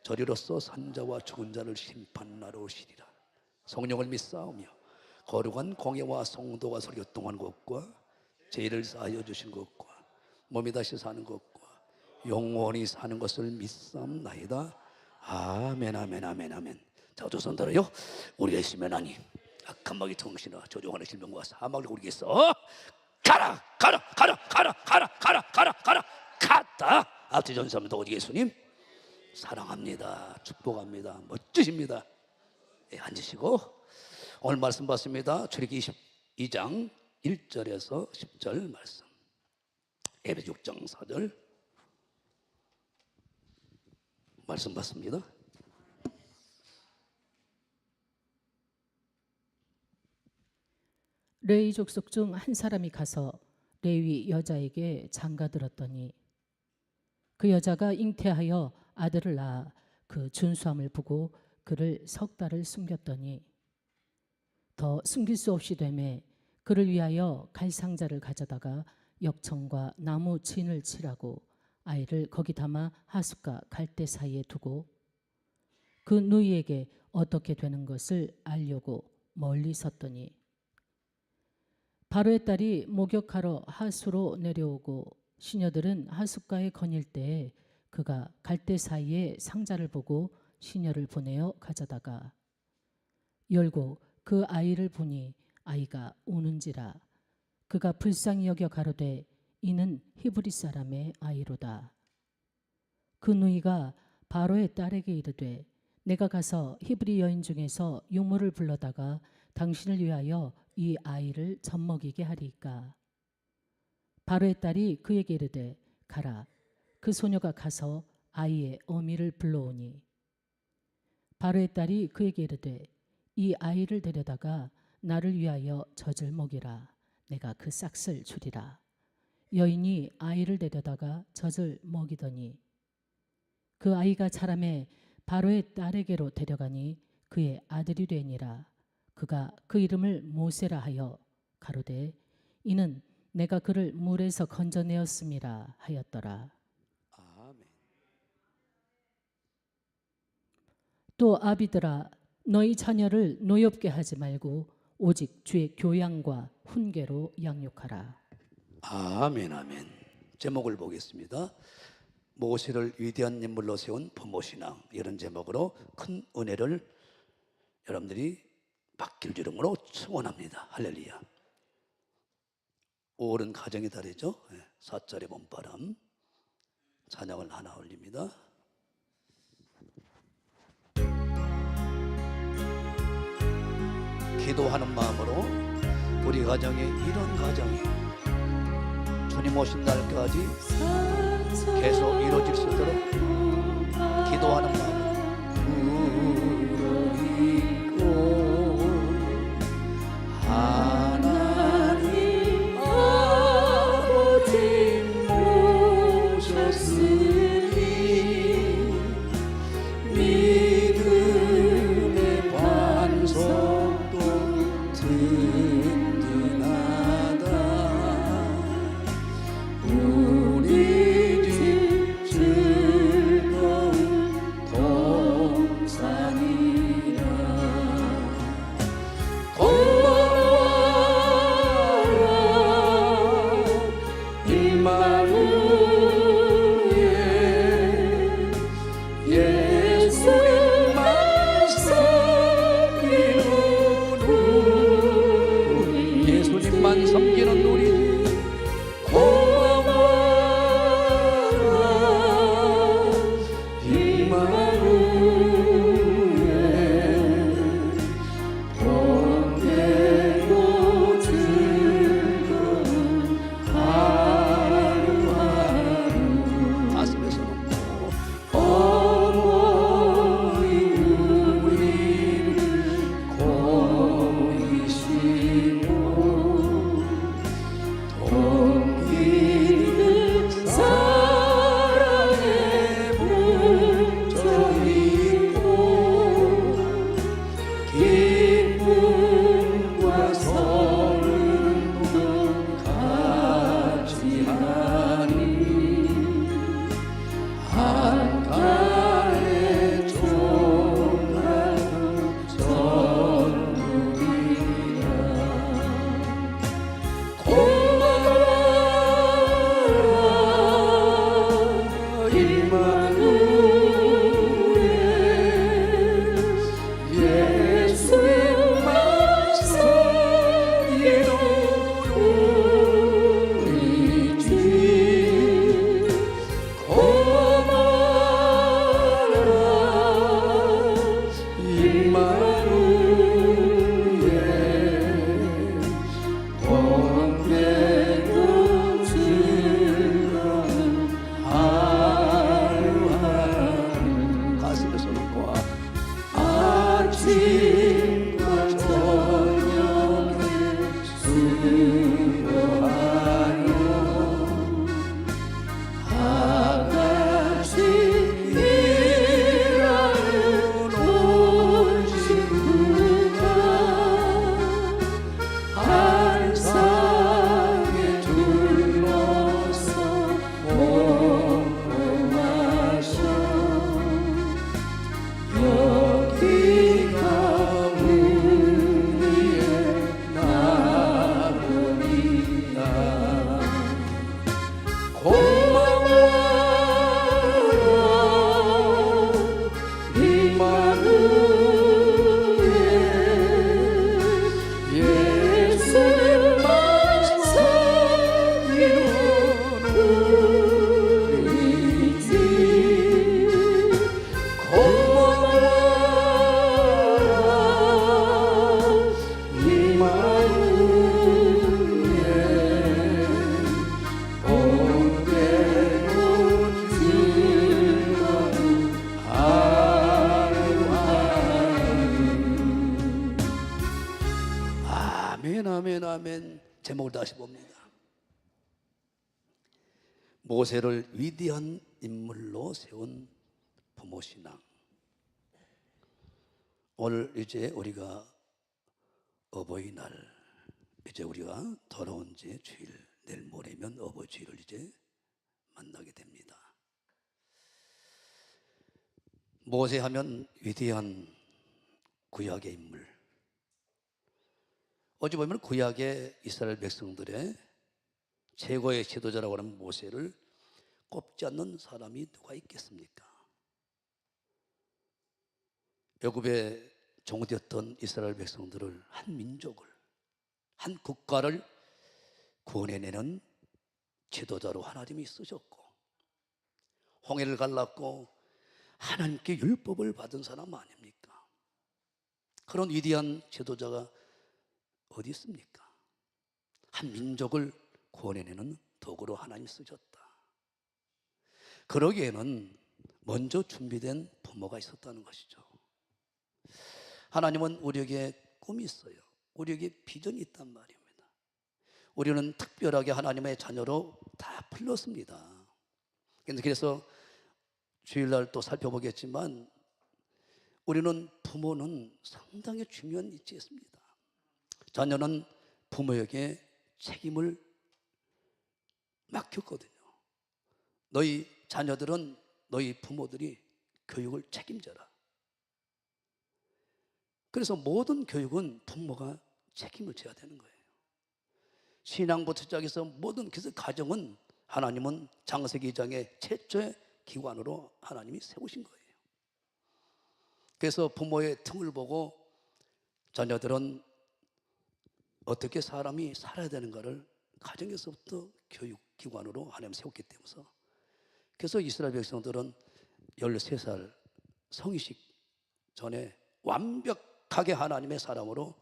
저리로서 산자와 죽은 자를 심판하러 오시리라. 성령을 믿사오며 거룩한 공예와 성도가 설교동한 것과 죄를 사하여 주신 것과 몸이 다시 사는 것과 영원히 사는 것을 믿사옵나이다. 아멘 아멘 아멘 아멘. 자, 두 손 들어요. 우리가 있으면 하니 악한 마귀 정신아 조종하는 질병과 사망을 우리겠어. 가라 가라 가라 가라 가라 가라 가라 가라 갔다. 앞뒤 전사입니다. 어디 예수님 사랑합니다. 축복합니다. 멋지십니다. 예, 앉으시고 오늘 말씀 봤습니다. 출애굽기 22장 1절에서 10절 말씀, 에베소 6장 4절 말씀 봤습니다. 레위 족속 중 한 사람이 가서 레위 여자에게 장가들었더니 그 여자가 잉태하여 아들을 낳아 그 준수함을 보고 그를 석 달을 숨겼더니 더 숨길 수 없이 되매 그를 위하여 갈상자를 가져다가 역청과 나무 진을 칠하고 아이를 거기 담아 하숫과 갈대 사이에 두고 그 누이에게 어떻게 되는 것을 알려고 멀리 섰더니 바로의 딸이 목욕하러 하수로 내려오고 시녀들은 하숫가에 거닐 때에 그가 갈대 사이에 상자를 보고 시녀를 보내어 가져다가 열고 그 아이를 보니 아이가 우는지라 그가 불쌍히 여겨 가로되 이는 히브리 사람의 아이로다. 그 누이가 바로의 딸에게 이르되 내가 가서 히브리 여인 중에서 유모를 불러다가 당신을 위하여 이 아이를 젖먹이게 하리이까. 바로의 딸이 그에게 이르되 가라. 그 소녀가 가서 아이의 어미를 불러오니 바로의 딸이 그에게 이르되 이 아이를 데려다가 나를 위하여 젖을 먹이라. 내가 그 싹을 주리라. 여인이 아이를 데려다가 젖을 먹이더니 그 아이가 자라매 바로의 딸에게로 데려가니 그의 아들이 되니라. 그가 그 이름을 모세라 하여 가로되 이는 내가 그를 물에서 건져내었음이라 하였더라. 아멘. 또 아비들아 너희 자녀를 노엽게 하지 말고 오직 주의 교양과 훈계로 양육하라. 아멘 아멘. 제목을 보겠습니다. 모세를 위대한 인물로 세운 부모신앙, 이런 제목으로 큰 은혜를 여러분들이 받길 주름으로 축원합니다. 할렐루야. 5월은 가정의 달이죠. 4절의 봄바람 찬양을 하나 올립니다. 기도하는 마음으로 우리 가정에 이런 가정이 주님 오신 날까지 계속 이루어질 수 있도록 기도하는 마음으로 하나님 아버지 모셨으니 믿음의 반석도 든든하다. 우리 집 즐거운 동산이라. 예수님만 섬기는 우리 사랑의 분정이 아침과 저녁에 수고하며 다 같이 일하는 온 식구가 한 상에 둘러서 먹고 마셔 여기가 우리의 나무이다. 고마워라 임마누엘 예수님만 섬기는 우리지. 고마워라 임마누엘 복되고 즐거운 하루하루. 아멘 아멘 아멘. 제목을 다시 봅니다. 모세를 위대한 인물로 세운 부모 신앙. 오늘 이제 우리가 어버이날, 이제 우리가 돌아온 지 주일, 내일 모레면 어버이 주일을 이제 만나게 됩니다. 모세 하면 위대한 구약의 인물. 어찌 보면 구약의 이스라엘 백성들의 최고의 지도자라고 하는 모세를 꼽지 않는 사람이 누가 있겠습니까? 애굽에 종되었던 이스라엘 백성들을, 한 민족을, 한 국가를 구원해내는 지도자로 하나님이 쓰셨고, 홍해를 갈랐고 하나님께 율법을 받은 사람 아닙니까? 그런 위대한 지도자가 어디 있습니까? 한 민족을 구원해내는 도구로 하나님이 쓰셨다. 그러기에는 먼저 준비된 부모가 있었다는 것이죠. 하나님은 우리에게 꿈이 있어요. 우리에게 비전이 있단 말입니다. 우리는 특별하게 하나님의 자녀로 다 불렀습니다. 그래서 주일날 또 살펴보겠지만 우리는 부모는 상당히 중요한 위치에 있습니다. 자녀는 부모에게 책임을 맡겼거든요. 너희 자녀들은 너희 부모들이 교육을 책임져라. 그래서 모든 교육은 부모가 책임을 져야 되는 거예요. 신앙부터 시작해서 모든, 그래서 가정은 하나님은 창세기 2장의 최초의 기관으로 하나님이 세우신 거예요. 그래서 부모의 틈을 보고 자녀들은 어떻게 사람이 살아야 되는가를 가정에서부터 교육기관으로 하나님 세웠기 때문에, 그래서 이스라엘 백성들은 13살 성의식 전에 완벽하게 하나님의 사람으로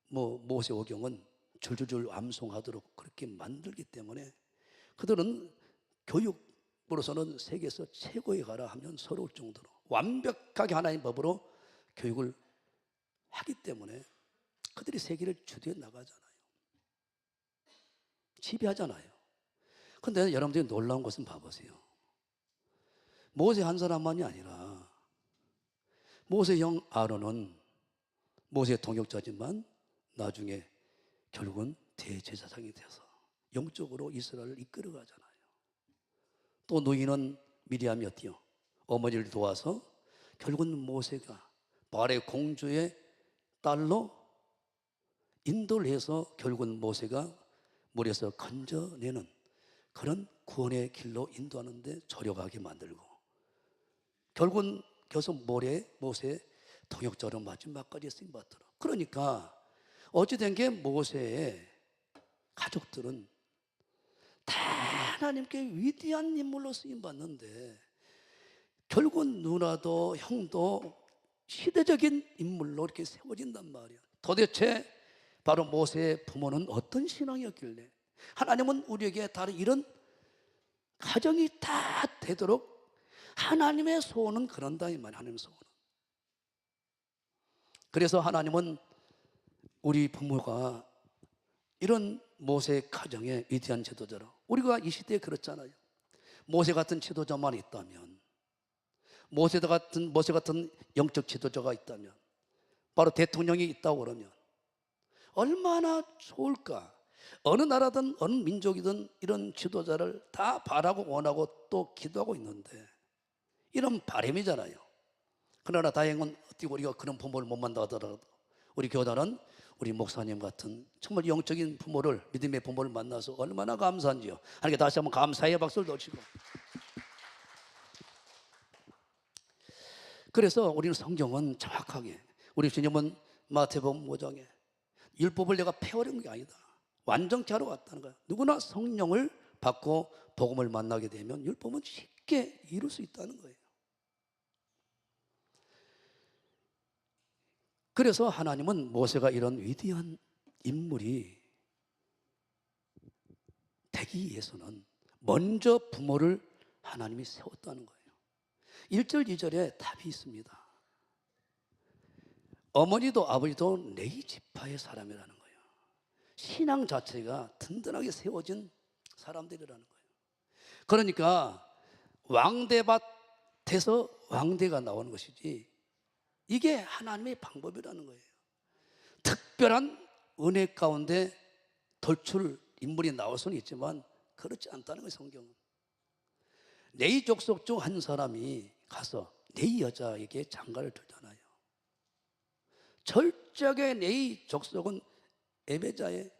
모세오경은 줄줄줄 암송하도록 그렇게 만들기 때문에 그들은 교육으로서는 세계에서 최고에 가라 하면 서러울 정도로 완벽하게 하나님 법으로 교육을 하기 때문에 그들이 세계를 주도해 나가잖아요. 지배하잖아요. 그런데 여러분들이 놀라운 것은 봐보세요. 모세 한 사람만이 아니라 모세 형 아론은 모세의 동역자지만 나중에 결국은 대제사장이 돼서 영적으로 이스라엘을 이끌어가잖아요. 또 누이는 미리암이 어때요? 어머니를 도와서 결국은 모세가 바알의 공주의 딸로 인도를 해서 결국은 모세가 물에서 건져내는 그런 구원의 길로 인도하는데 조력하게 만들고, 결국은 계속 모세의 동역자로 마지막까지 쓰임받더라. 그러니까 어찌된 게 모세의 가족들은 다 하나님께 위대한 인물로 쓰임받는데 결국은 누나도 형도 시대적인 인물로 이렇게 세워진단 말이야. 도대체 바로 모세의 부모는 어떤 신앙이었길래 하나님은 우리에게 다른 이런 가정이 다 되도록 하나님의 소원은 그런다 이 말이야. 하나님의 소원은. 그래서 하나님은 우리 부모가 이런 모세 가정의 위대한 지도자로, 우리가 이 시대에 그렇잖아요. 모세 같은 지도자만 있다면, 모세 같은 영적 지도자가 있다면, 바로 대통령이 있다고 그러면 얼마나 좋을까. 어느 나라든 어느 민족이든 이런 지도자를 다 바라고 원하고 또 기도하고 있는데, 이런 바람이잖아요. 그러나 다행은 어떻게 우리가 그런 부모를 못 만나더라도 우리 교단은 우리 목사님 같은 정말 영적인 부모를, 믿음의 부모를 만나서 얼마나 감사한지요. 하나님께 다시 한번 감사의 박수를 넣으시고, 그래서 우리는 성경은 정확하게, 우리 주님은 마태복음 5장에 율법을 내가 폐허한 게 아니다, 완전케 하러 왔다는 거야. 누구나 성령을 받고 복음을 만나게 되면 율법은 쉽게 이룰 수 있다는 거예요. 그래서 하나님은 모세가 이런 위대한 인물이 되기 위해서는 먼저 부모를 하나님이 세웠다는 거예요. 1절 2절에 답이 있습니다. 어머니도 아버지도 레위 지파의 사람이라는 거예요. 신앙 자체가 든든하게 세워진 사람들이라는 거예요. 그러니까 왕대밭에서 왕대가 나오는 것이지, 이게 하나님의 방법이라는 거예요. 특별한 은혜 가운데 돌출 인물이 나올 수는 있지만 그렇지 않다는 거예요. 성경은 레위 족속 중 한 사람이 가서 레위 여자에게 장가를 들잖아요. 철저하게 레위 족속은 에베자의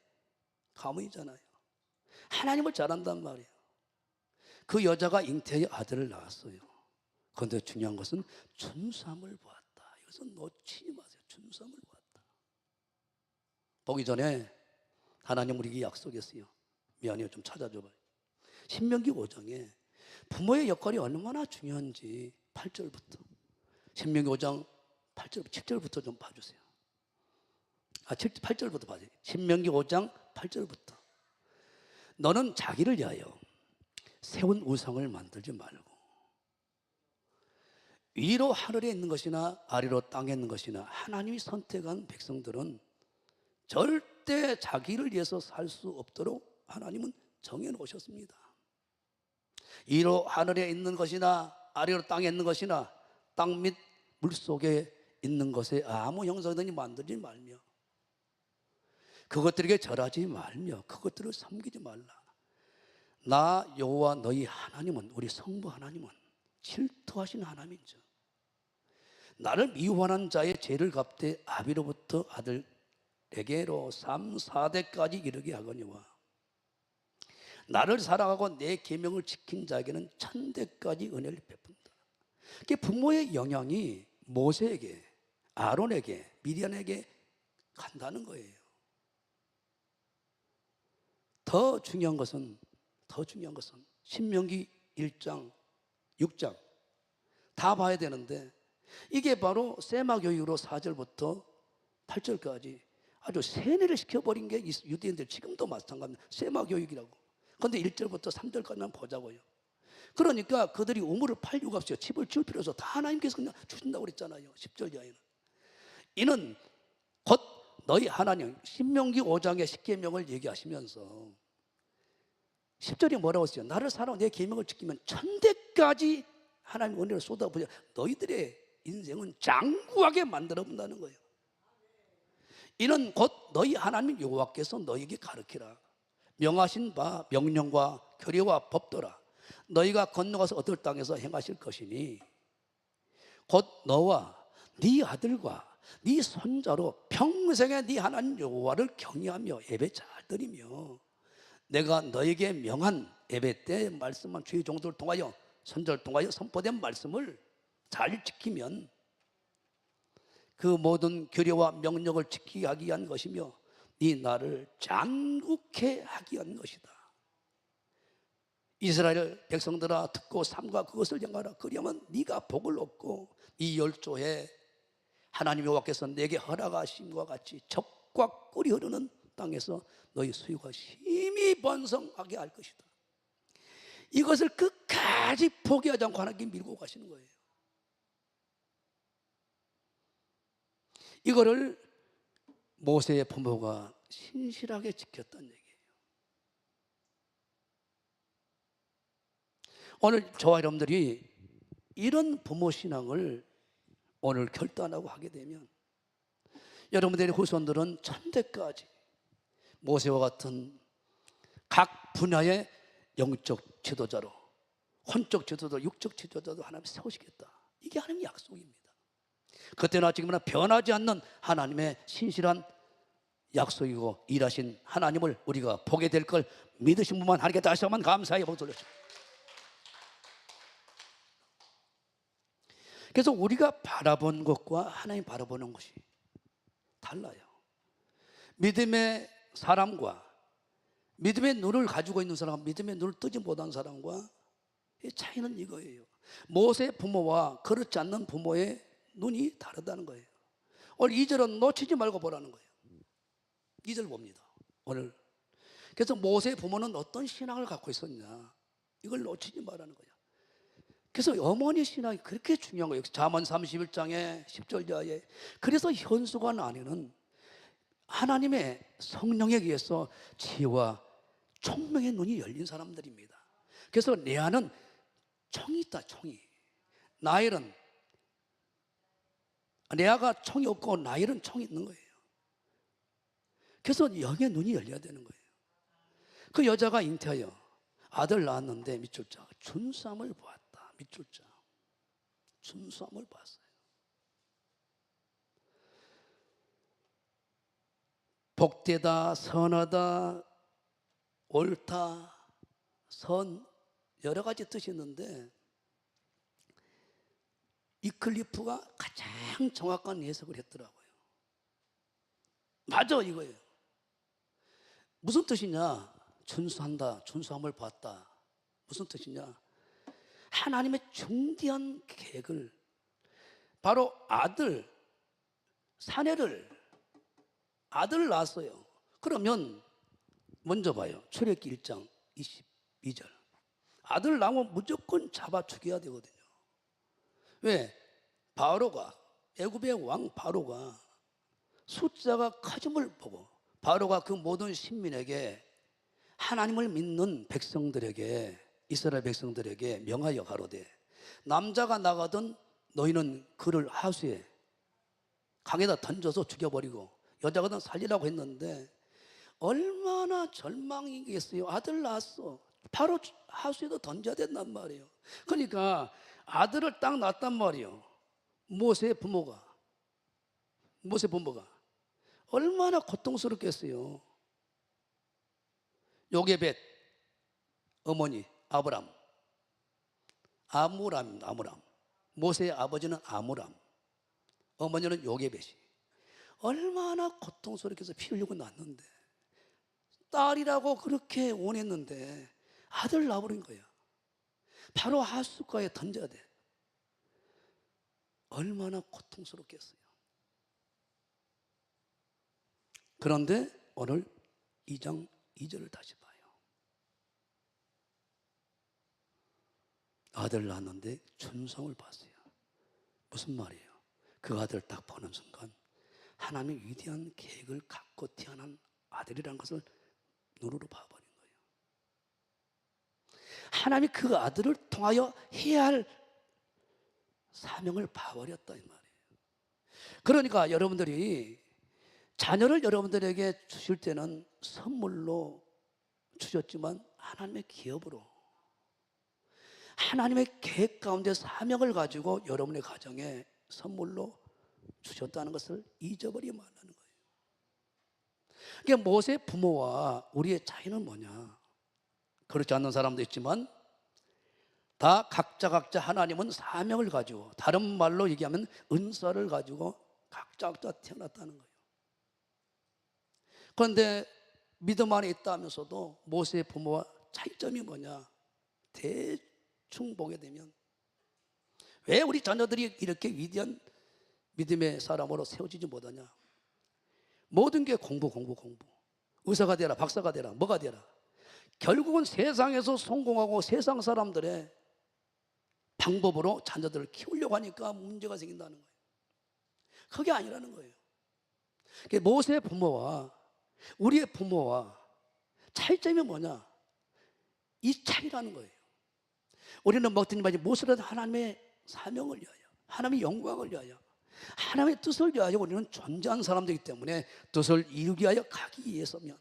가문이잖아요. 하나님을 잘한단 말이에요. 그 여자가 잉태의 아들을 낳았어요. 그런데 중요한 것은 준삼을 보았다. 이것은 놓치지 마세요. 준삼을 보았다. 보기 전에 하나님 우리에게 약속했어요. 미안해요, 좀 찾아줘봐요. 신명기 5장에 부모의 역할이 얼마나 중요한지 8절부터, 신명기 5장 8절, 7절부터 좀 봐주세요. 8절부터 봐주세요. 신명기 5장 8절부터. 너는 자기를 위하여 세운 우상을 만들지 말고 위로 하늘에 있는 것이나 아래로 땅에 있는 것이나 하나님이 선택한 백성들은 절대 자기를 위해서 살 수 없도록 하나님은 정해놓으셨습니다. 위로 하늘에 있는 것이나 아래로 땅에 있는 것이나 땅 및 물속에 있는 것에 아무 형상이든지 만들지 말며 그것들에게 절하지 말며 그것들을 섬기지 말라. 나 여호와 너희 하나님은, 우리 성부 하나님은 질투하신 하나님이죠. 나를 미워하는 자의 죄를 갚되 아비로부터 아들에게로 3, 4대까지 이르게 하거니와 나를 사랑하고 내 계명을 지킨 자에게는 1000대까지 은혜를 베푼다. 부모의 영향이 모세에게, 아론에게, 미디안에게 간다는 거예요. 더 중요한 것은 신명기 1장, 6장 다 봐야 되는데, 이게 바로 세마 교육으로 4절부터 8절까지 아주 세뇌를 시켜버린 게 유대인들 지금도 마찬가지입니다. 세마 교육이라고. 그런데 1절부터 3절까지만 보자고요. 그러니까 그들이 우물을 팔 이유가 없어요. 집을 지을 필요 없어. 다 하나님께서 그냥 주신다고 그랬잖아요. 10절 이하에는. 이는 곧 너희 하나님, 신명기 5장의 십계명을 얘기하시면서 10절이 뭐라고 했어요? 나를 사랑하고 내 계명을 지키면 1000대까지 하나님 은혜를 쏟아부어 너희들의 인생은 장구하게 만들어 본다는 거예요. 이는 곧 너희 하나님 여호와께서 너희에게 가르치라 명하신 바 명령과 규례와 법도라 너희가 건너가서 얻을 땅에서 행하실 것이니 곧 너와 네 아들과 네 손자로 평생에 네 하나님 여호와를 경외하며 예배 잘 드리며 내가 너에게 명한 예배 때 말씀한 주의 종들을 통하여 선자를 통하여 선포된 말씀을 잘 지키면 그 모든 규례와 명령을 지키게 하기 위한 것이며 네 나를 장국케 하기 위한 것이다. 이스라엘 백성들아 듣고 삼가 그것을 행하라. 그리하면 네가 복을 얻고 이 열조에 하나님 여호와께서 내게 허락하신 것과 같이 젖과 꿀이 흐르는 땅에서 너희 수요가 심히 번성하게 할 것이다. 이것을 끝까지 포기하지 않고 하나님께 밀고 가시는 거예요. 이거를 모세의 부모가 신실하게 지켰다는 얘기예요. 오늘 저와 여러분들이 이런 부모 신앙을 오늘 결단하고 하게 되면 여러분들의 후손들은 천대까지 모세와 같은 각 분야의 영적 지도자로, 혼적 지도자, 육적 지도자도 하나님 세우시겠다. 이게 하나님의 약속입니다. 그때나 지금이나 변하지 않는 하나님의 신실한 약속이고 일하신 하나님을 우리가 보게 될 걸 믿으신 분만 하나님께 다시 한번 감사의 박수 올려주십시오. 그래서 우리가 바라본 것과 하나님 바라보는 것이 달라요. 믿음의 사람과 믿음의 눈을 가지고 있는 사람, 믿음의 눈을 뜨지 못한 사람과 차이는 이거예요. 모세 부모와 그렇지 않는 부모의 눈이 다르다는 거예요. 오늘 2절은 놓치지 말고 보라는 거예요. 2절 봅니다. 오늘. 그래서 모세 부모는 어떤 신앙을 갖고 있었냐, 이걸 놓치지 말라는 거예요. 그래서 어머니 신앙이 그렇게 중요한 거예요. 잠언 31장에 10절 이하에. 그래서 현수관 안에는 하나님의 성령에 의해서 지혜와 총명의 눈이 열린 사람들입니다. 그래서 레아는 총이 있다, 총이. 라헬은, 레아가 총이 없고 라헬은 총이 있는 거예요. 그래서 영의 눈이 열려야 되는 거예요. 그 여자가 잉태하여 아들 낳았는데 밑줄 자 준수함을 보았다. 밑줄 자 준수함을 봤어요. 복되다, 선하다, 옳다, 선, 여러 가지 뜻이 있는데 이클리프가 가장 정확한 해석을 했더라고요. 맞아, 이거예요. 무슨 뜻이냐? 준수한다, 준수함을 봤다. 무슨 뜻이냐? 하나님의 중대한 계획을, 바로 아들 사내를, 아들을 낳았어요. 그러면 먼저 봐요. 출애굽기 1장 22절. 아들 낳으면 무조건 잡아 죽여야 되거든요. 왜? 바로가, 애굽의 왕 바로가 숫자가 커짐을 보고 바로가 그 모든 신민에게, 하나님을 믿는 백성들에게, 이스라엘 백성들에게 명하여 가로되 남자가 나가든 너희는 그를 하수에 강에다 던져서 죽여버리고 여자거든 살리라고 했는데 얼마나 절망이겠어요. 아들 낳았어. 바로 하수에도 던져야 된단 말이에요. 그러니까 아들을 딱 낳았단 말이에요. 모세의 부모가 얼마나 고통스럽겠어요. 요게벳 어머니 아므람. 모세의 아버지는 아므람, 어머니는 요게벳이 얼마나 고통스럽게 해서 피 흘리고 낳았는데, 딸이라고 그렇게 원했는데 아들 낳아버린 거야. 바로 하숫가에 던져야 돼. 얼마나 고통스럽겠어요. 그런데 오늘 2장 2절을 다시 봐요. 아들 낳았는데 준성을 봤어요. 무슨 말이에요? 그 아들 딱 보는 순간 하나님의 위대한 계획을 갖고 태어난 아들이라는 것을 눈으로 봐버린 거예요. 하나님이 그 아들을 통하여 해야 할 사명을 봐버렸다 이 말이에요. 그러니까 여러분들이 자녀를 여러분들에게 주실 때는 선물로 주셨지만 하나님의 기업으로, 하나님의 계획 가운데 사명을 가지고 여러분의 가정에 선물로 주셨다는 것을 잊어버리지 말라는 거예요. 그러니까 모세 부모와 우리의 차이는 뭐냐? 그렇지 않는 사람도 있지만 다 각자 하나님은 사명을 가지고, 다른 말로 얘기하면 은사를 가지고 각자 태어났다는 거예요. 그런데 믿음 안에 있다면서도 모세의 부모와 차이점이 뭐냐? 대충 보게 되면 왜 우리 자녀들이 이렇게 위대한 믿음의 사람으로 세워지지 못하냐? 모든 게 공부. 의사가 되라, 박사가 되라, 뭐가 되라. 결국은 세상에서 성공하고 세상 사람들의 방법으로 자녀들을 키우려고 하니까 문제가 생긴다는 거예요. 그게 아니라는 거예요. 모세의 부모와 우리의 부모와 차이점이 뭐냐? 이 차이라는 거예요. 우리는 먹든지 모세는 하나님의 사명을 위하여, 하나님의 영광을 위하여, 하나님의 뜻을 위하여 우리는 존재한 사람들이기 때문에 뜻을 이루기 위하여 가기 위해서면,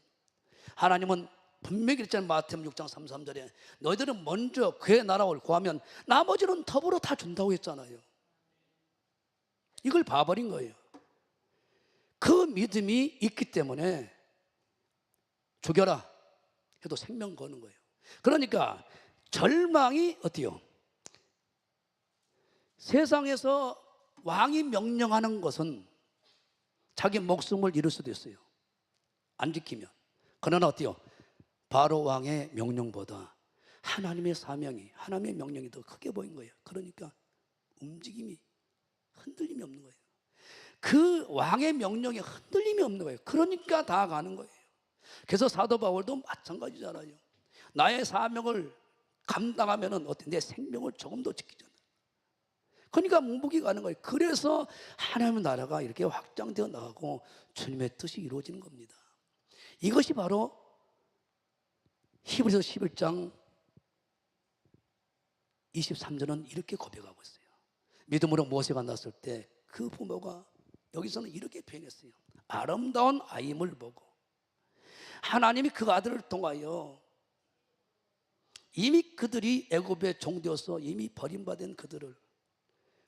하나님은 분명히 그랬잖아요. 마태복음 6장 33절에 너희들은 먼저 그의 나라를 구하면 나머지는 더불어 다 준다고 했잖아요. 이걸 봐버린 거예요. 그 믿음이 있기 때문에 죽여라 해도 생명 거는 거예요. 그러니까 절망이 어때요? 세상에서 왕이 명령하는 것은 자기 목숨을 잃을 수도 있어요. 안 지키면. 그러나 어때요? 바로 왕의 명령보다 하나님의 사명이, 하나님의 명령이 더 크게 보인 거예요. 그러니까 움직임이, 흔들림이 없는 거예요. 그 왕의 명령에 흔들림이 없는 거예요. 그러니까 다 가는 거예요. 그래서 사도 바울도 마찬가지잖아요. 나의 사명을 감당하면은 어때? 내 생명을 조금 더 지키잖아요. 그러니까 문복이 가는 거예요. 그래서 하나님의 나라가 이렇게 확장되어 나가고 주님의 뜻이 이루어지는 겁니다. 이것이 바로 히브리서 11장 23절은 이렇게 고백하고 있어요. 믿음으로 모세가 났을 때 그 부모가 여기서는 이렇게 표현했어요. 아름다운 아임을 보고 하나님이 그 아들을 통하여 이미 그들이 애굽에 종되어서 이미 버림받은 그들을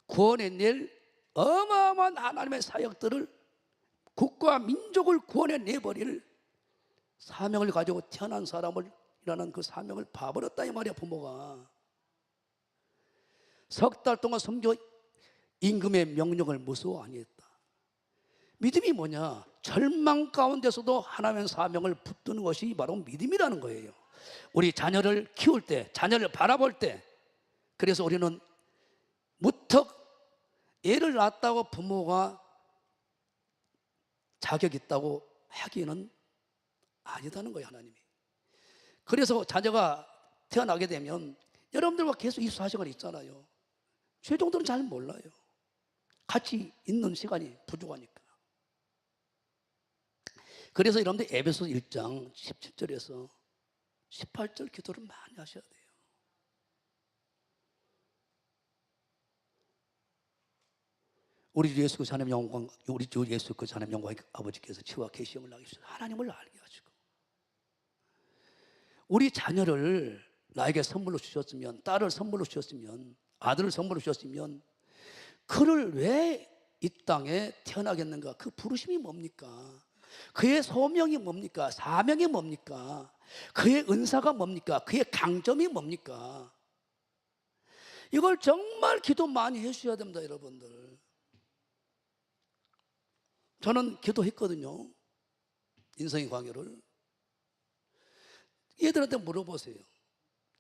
구원해낼 어마어마한 하나님의 사역들을, 국가 민족을 구원해내버릴 사명을 가지고 태어난 사람을, 이라는 그 사명을 봐버렸다 이 말이야. 부모가 석 달 동안 섬겨 임금의 명령을 무서워 아니했다. 믿음이 뭐냐? 절망 가운데서도 하나님의 사명을 붙드는 것이 바로 믿음이라는 거예요. 우리 자녀를 키울 때, 자녀를 바라볼 때, 그래서 우리는 무턱 애를 낳았다고 부모가 자격 있다고 하기는 아니다는 거예요, 하나님이. 그래서 자녀가 태어나게 되면 여러분들과 계속 입사 시간이 있잖아요. 제 정도는 잘 몰라요. 같이 있는 시간이 부족하니까. 그래서 여러분들 에베소 1장 17절에서 18절 기도를 많이 하셔야 돼요. 우리 주 예수 그리스도 하나님 영광, 우리 주 예수 그리스도 하나님 영광 아버지께서 치와 계시음을 나기시고 하나님을 알게 하시고, 우리 자녀를 나에게 선물로 주셨으면, 딸을 선물로 주셨으면, 아들을 선물로 주셨으면 그를 왜 이 땅에 태어나겠는가? 그 부르심이 뭡니까? 그의 소명이 뭡니까? 사명이 뭡니까? 그의 은사가 뭡니까? 그의 강점이 뭡니까? 이걸 정말 기도 많이 해주셔야 됩니다, 여러분들. 저는 기도했거든요. 인생의 광야를. 얘들한테 물어보세요.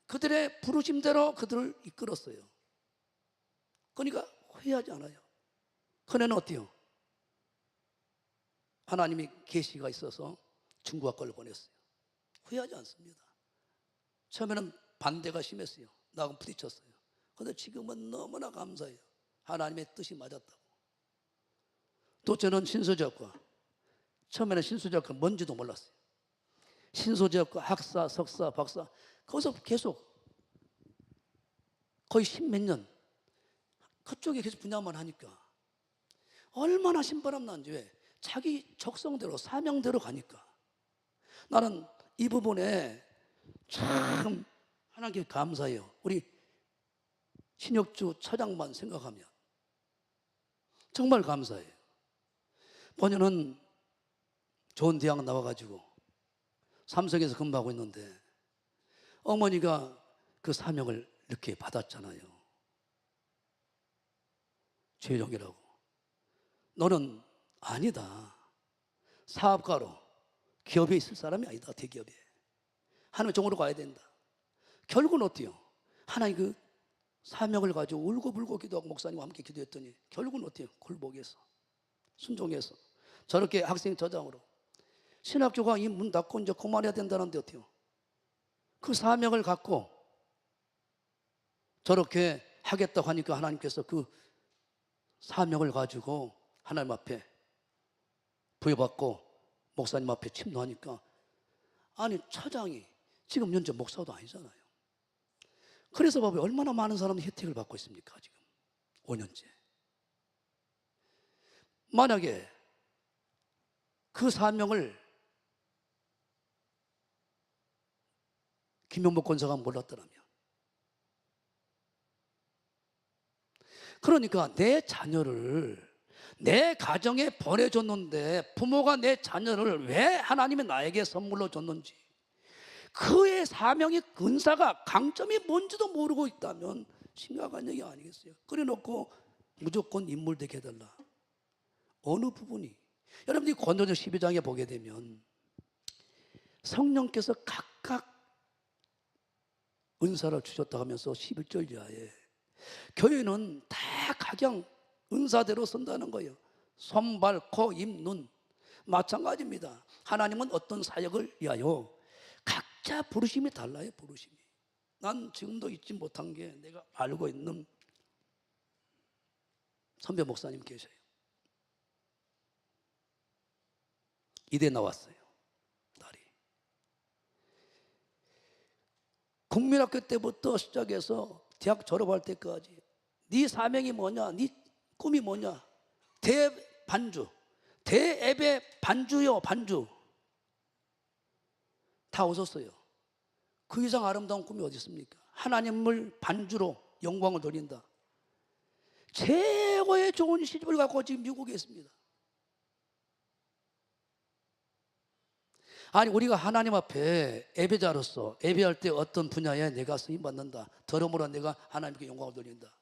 그들의 부르심대로 그들을 이끌었어요. 그러니까 후회하지 않아요. 그네는 어때요? 하나님이 계시가 있어서 중국학과를 보냈어요. 후회하지 않습니다. 처음에는 반대가 심했어요. 나하고 부딪혔어요. 그런데 지금은 너무나 감사해요. 하나님의 뜻이 맞았다고. 또 저는 신소재학과, 처음에는 신소재학과 뭔지도 몰랐어요. 신소재학과 학사, 석사, 박사, 거기서 계속 거의 10몇 년 그쪽에 계속 분야만 하니까 얼마나 신바람 난지. 왜? 자기 적성대로 사명대로 가니까. 나는 이 부분에 참 하나님께 감사해요. 우리 신혁주 차장만 생각하면 정말 감사해요. 본인은 좋은 대학 나와가지고 삼성에서 근무하고 있는데 어머니가 그 사명을 이렇게 받았잖아요. 최종이라고. 너는 아니다. 사업가로 기업에 있을 사람이 아니다. 대기업에. 하나님의 종으로 가야 된다. 결국은 어때요? 하나님 그 사명을 가지고 울고불고 기도하고 목사님과 함께 기도했더니 결국은 어때요? 굴복해서, 순종해서 저렇게 학생 저장으로 신학교가 이 문 닫고 이제 그만해야 된다는데 어때요? 그 사명을 갖고 저렇게 하겠다고 하니까 하나님께서 그 사명을 가지고 하나님 앞에 부여받고 목사님 앞에 침노하니까, 아니 차장이 지금 현재 목사도 아니잖아요. 그래서 봐봐요, 얼마나 많은 사람이 혜택을 받고 있습니까? 지금 5년째. 만약에 그 사명을 김용복 권사가 몰랐더라면, 그러니까 내 자녀를 내 가정에 보내줬는데 부모가 내 자녀를 왜 하나님이 나에게 선물로 줬는지, 그의 사명의 은사가 강점이 뭔지도 모르고 있다면 심각한 얘기 아니겠어요? 그래놓고 무조건 인물되게 해달라. 어느 부분이? 여러분들이 권도전 12장에 보게 되면 성령께서 각각 은사를 주셨다 하면서 11절 이하에 교회는 다 각양 은사대로 쓴다는 거예요. 손, 발, 코, 입, 눈 마찬가지입니다. 하나님은 어떤 사역을 위하여 각자 부르심이 달라요. 부르심이. 난 지금도 잊지 못한 게, 내가 알고 있는 선배 목사님 계셔요. 이대 나왔어요, 딸이. 국민학교 때부터 시작해서 대학 졸업할 때까지 네 사명이 뭐냐, 네 꿈이 뭐냐, 대반주, 대예배 반주요, 반주. 다 웃었어요. 그 이상 아름다운 꿈이 어디 있습니까? 하나님을 반주로 영광을 돌린다. 최고의 좋은 시집을 갖고 지금 미국에 있습니다. 아니, 우리가 하나님 앞에 예배자로서 예배할 때 어떤 분야에 내가 쓰임받는다, 더러므로 내가 하나님께 영광을 돌린다.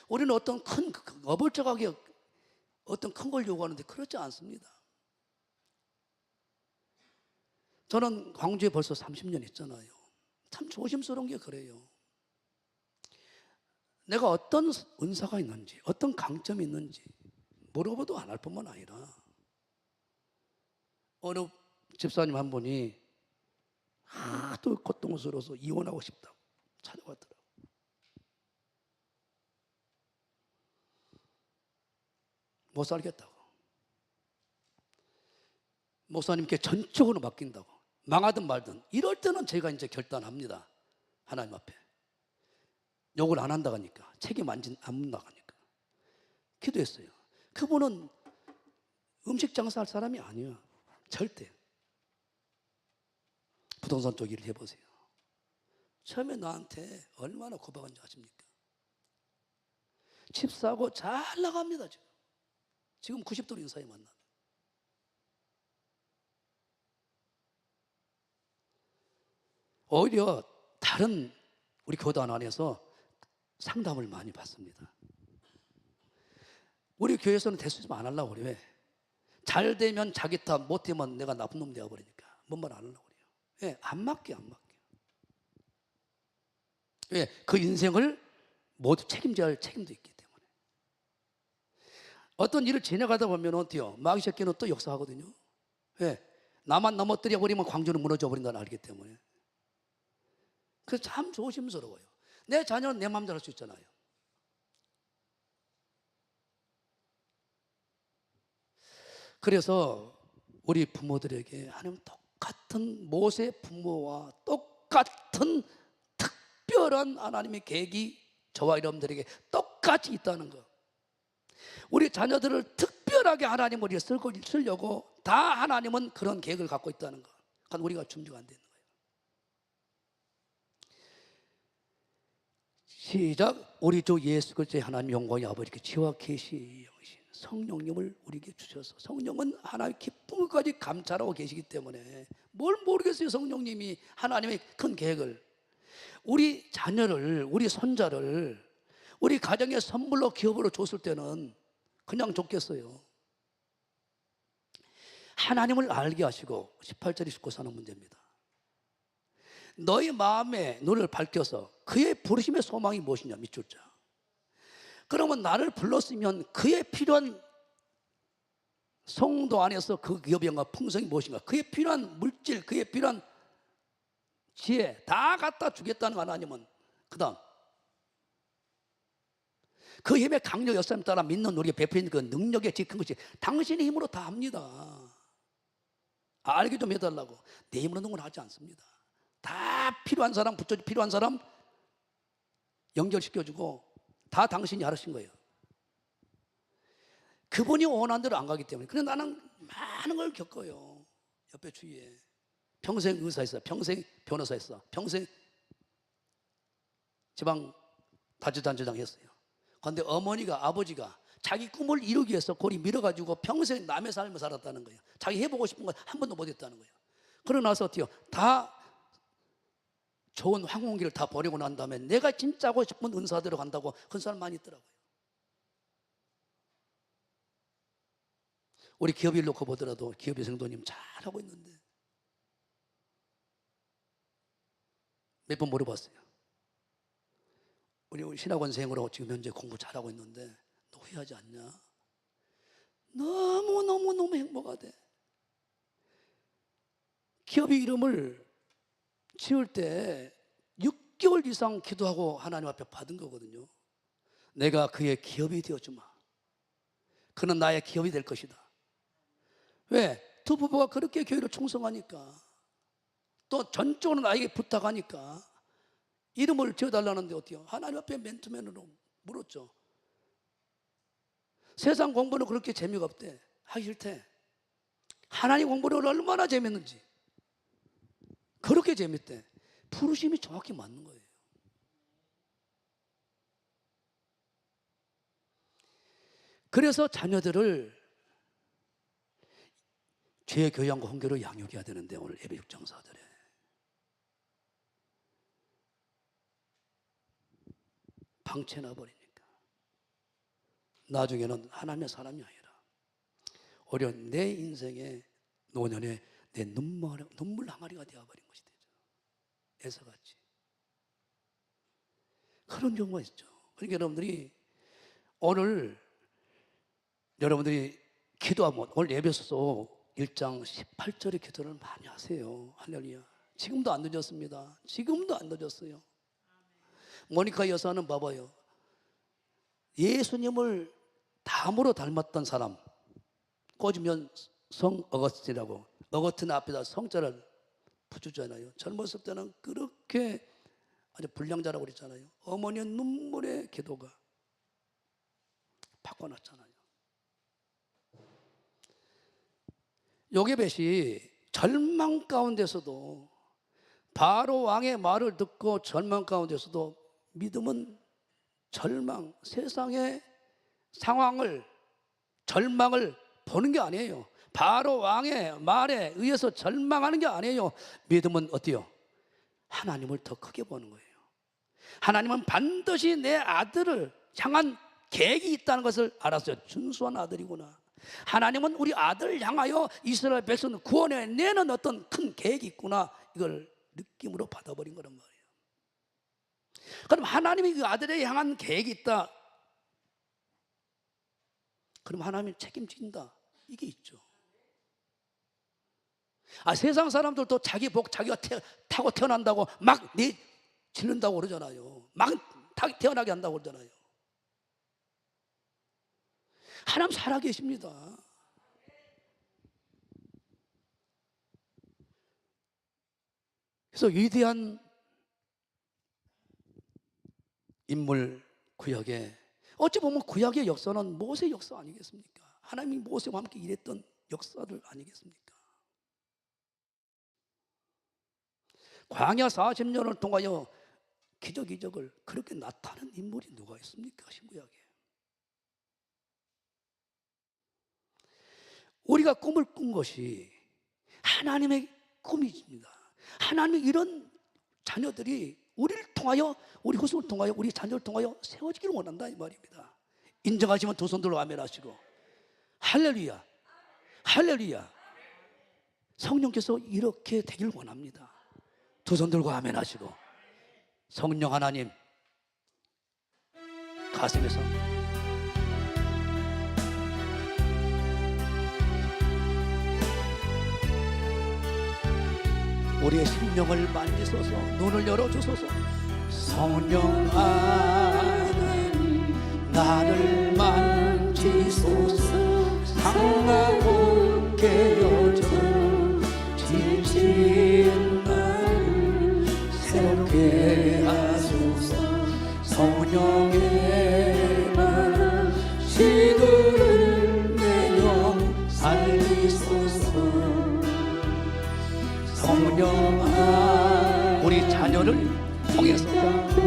우리는 어떤 큰 어불적하게 어떤 큰 걸 요구하는데 그렇지 않습니다. 저는 광주에 벌써 30년 있잖아요. 참 조심스러운 게 그래요. 내가 어떤 은사가 있는지, 어떤 강점이 있는지 물어봐도 안 할 뿐만 아니라, 어느 집사님 한 분이 하도 고통스러워서 이혼하고 싶다고 찾아왔더라고요. 못 살겠다고. 목사님께 전적으로 맡긴다고. 망하든 말든. 이럴 때는 제가 이제 결단합니다. 하나님 앞에. 욕을 안 한다고 하니까, 책임 안 묻는다고 하니까. 기도했어요. 그분은 음식 장사할 사람이 아니야. 절대. 부동산 쪽 일을 해보세요. 처음에 나한테 얼마나 고박한지 아십니까? 집 사고 잘 나갑니다. 지금 90도로 인사에 만나. 오히려 다른 우리 교단 안에서 상담을 많이 받습니다. 우리 교회에서는 대수좀 안 하려고 그래요. 왜? 잘 되면 자기 탓, 못 되면 내가 나쁜 놈 되어버리니까 뭔 말 안 하려고 그래요. 왜? 안 맡겨, 안 맡겨. 왜? 그 인생을 모두 책임져야 할 책임도 있기 때문에. 어떤 일을 지나가다 보면 어때요? 마귀 새끼는 또 역사하거든요. 왜? 나만 넘어뜨려 버리면 광주는 무너져 버린다는 알기 때문에. 그래서 참 조심스러워요. 내 자녀는 내 마음대로 할 수 있잖아요. 그래서 우리 부모들에게 하나님 똑같은 모세 부모와 똑같은 특별한 하나님의 계획이 저와 여러분들에게 똑같이 있다는 거. 우리 자녀들을 특별하게 하나님 우리가 쓰려고 다 하나님은 그런 계획을 갖고 있다는 거. 그건 우리가 준비가 안 되는 거예요. 시작. 우리 주 예수 그리스도의 하나님 영광의 아버지께 지와 계시 영신 성령님을 우리에게 주셔서, 성령은 하나님의 기쁨까지 감찰하고 계시기 때문에 뭘 모르겠어요. 성령님이 하나님의 큰 계획을, 우리 자녀를, 우리 손자를 우리 가정의 선물로 기업으로 줬을 때는 그냥 줬겠어요. 하나님을 알게 하시고 18절에 싣고 사는 문제입니다. 너희 마음에 눈을 밝혀서 그의 부르심의 소망이 무엇이냐 밑줄 자. 그러면 나를 불렀으면 그의 필요한 성도 안에서 그 기업과 풍성이 무엇인가, 그의 필요한 물질, 그의 필요한 지혜 다 갖다 주겠다는 하나님은. 그 다음 그 힘의 강력 역사에 따라 믿는 우리가 베푸는 그 능력에 지킨 것이 당신의 힘으로 다 합니다. 알게 좀 해달라고. 내 힘으로 능원하지 않습니다. 다 필요한 사람 붙여주고 필요한 사람 연결시켜주고 다 당신이 하신 거예요. 그분이 원하는 대로 안 가기 때문에. 그래서 나는 많은 걸 겪어요. 옆에 주위에. 평생 의사했어, 평생 변호사했어, 평생 지방 다주단체장 했어요. 그런데 어머니가, 아버지가 자기 꿈을 이루기 위해서 고리 밀어가지고 평생 남의 삶을 살았다는 거예요. 자기 해보고 싶은 걸 한 번도 못했다는 거예요. 그러고 나서 어때요? 다 좋은 황혼기를 다 버리고 난 다음에 내가 진짜 하고 싶은 은사대로 간다고 그런 사람 많이 있더라고요. 우리 기업 일 놓고 보더라도 기업의 성도님 잘하고 있는데 몇 번 물어봤어요. 우리 신학원생으로 지금 현재 공부 잘하고 있는데 너 후회하지 않냐? 너무 행복하대. 기업의 이름을 지을 때 6개월 이상 기도하고 하나님 앞에 받은 거거든요. 내가 그의 기업이 되어주마. 그는 나의 기업이 될 것이다. 왜? 두 부부가 그렇게 교회를 충성하니까, 또 전적으로 나에게 부탁하니까 이름을 지어달라는데 어때요? 하나님 앞에 맨투맨으로 물었죠. 세상 공부는 그렇게 재미가 없대. 하기 싫대. 하나님 공부는 얼마나 재밌는지 그렇게 재밌대. 부르심이 정확히 맞는 거예요. 그래서 자녀들을 죄의 교양과 훈계로 양육해야 되는데 오늘 예배 육장사들에 방치해놔 버리니까 나중에는 하나님의 사람이 아니라 오히려 내 인생의 노년에 내 눈물 항아리가 되어버린 것이 되죠. 애서같이 그런 경우가 있죠. 그러니까 여러분들이 오늘 여러분들이 기도하면 오늘 예배소서 1장 18절의 기도를 많이 하세요. 할렐루야. 지금도 안 늦었습니다. 지금도 안 늦었어요. 모니카 여사는 봐봐요. 예수님을 담으로 닮았던 사람 꽂으면 성 어거스틴이라고 어거스틴 앞에다 성자를 붙여주잖아요. 젊었을 때는 그렇게 아주 불량자라고 그랬잖아요. 어머니의 눈물의 기도가 바꿔놨잖아요. 요게벳이 절망 가운데서도 바로 왕의 말을 듣고 절망 가운데서도 믿음은 절망, 세상의 상황을 절망을 보는 게 아니에요. 바로 왕의 말에 의해서 절망하는 게 아니에요. 믿음은 어때요? 하나님을 더 크게 보는 거예요. 하나님은 반드시 내 아들을 향한 계획이 있다는 것을 알았어요. 준수한 아들이구나. 하나님은 우리 아들을 향하여 이스라엘 백성을 구원해 내는 어떤 큰 계획이 있구나. 이걸 느낌으로 받아버린 거란 말이에요. 그럼 하나님이 그 아들에 향한 계획이 있다. 그럼 하나님이 책임진다. 이게 있죠. 세상 사람들도 자기 복 자기가 타고 태어난다고 막 지른다고 그러잖아요. 막 태어나게 한다고 그러잖아요. 하나님 살아계십니다. 그래서 위대한 인물 구약에 어찌 보면 구약의 역사는 모세의 역사 아니겠습니까? 하나님이 모세와 함께 일했던 역사들 아니겠습니까? 광야 40년을 통하여 기적을 그렇게 나타낸 인물이 누가 있습니까? 신구약에. 우리가 꿈을 꾼 것이 하나님의 꿈이십니다. 하나님이 이런 자녀들이 우리를 통하여, 우리 후손을 통하여, 우리 자녀를 통하여 세워지기를 원한다 이 말입니다. 인정하시면 두 손 들어 아멘 하시고 할렐루야, 할렐루야. 성령께서 이렇게 되길 원합니다. 두 손 들고 아멘 하시고 성령 하나님 가슴에서 우리의 심령을 만지소서, 눈을 열어주소서. 성령 하나님 나를 만지소서, 상하고 깨어져 성령아 우리 자녀를 통해서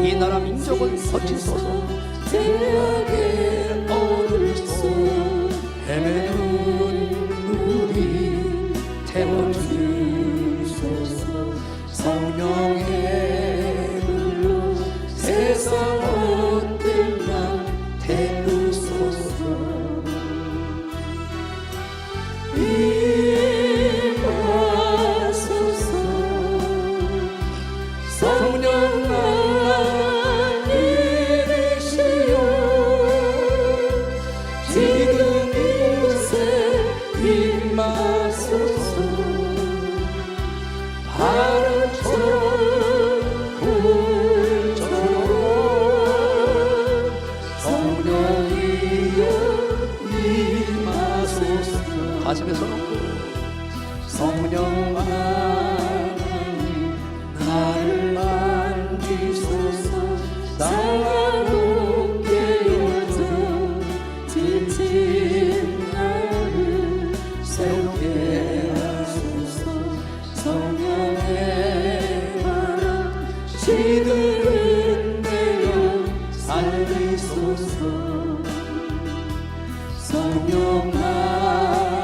이 나라 민족을 거치소서. 죄악의 어둠 속 헤매는 우리 태워주소서. 성령의 불로 세상 옷들만 태우소서. 임하소서. 성령아 이르시오. 지금 이곳에 임하소서. 바람처럼 불처럼 성령이여 임하소서. 가슴에 손 얹고 성령아 나를 만지소서. 상하고 깨어져 지친 나를 새롭게 하소서. 성령의 바람 시들은 내려 살리소서. 성령아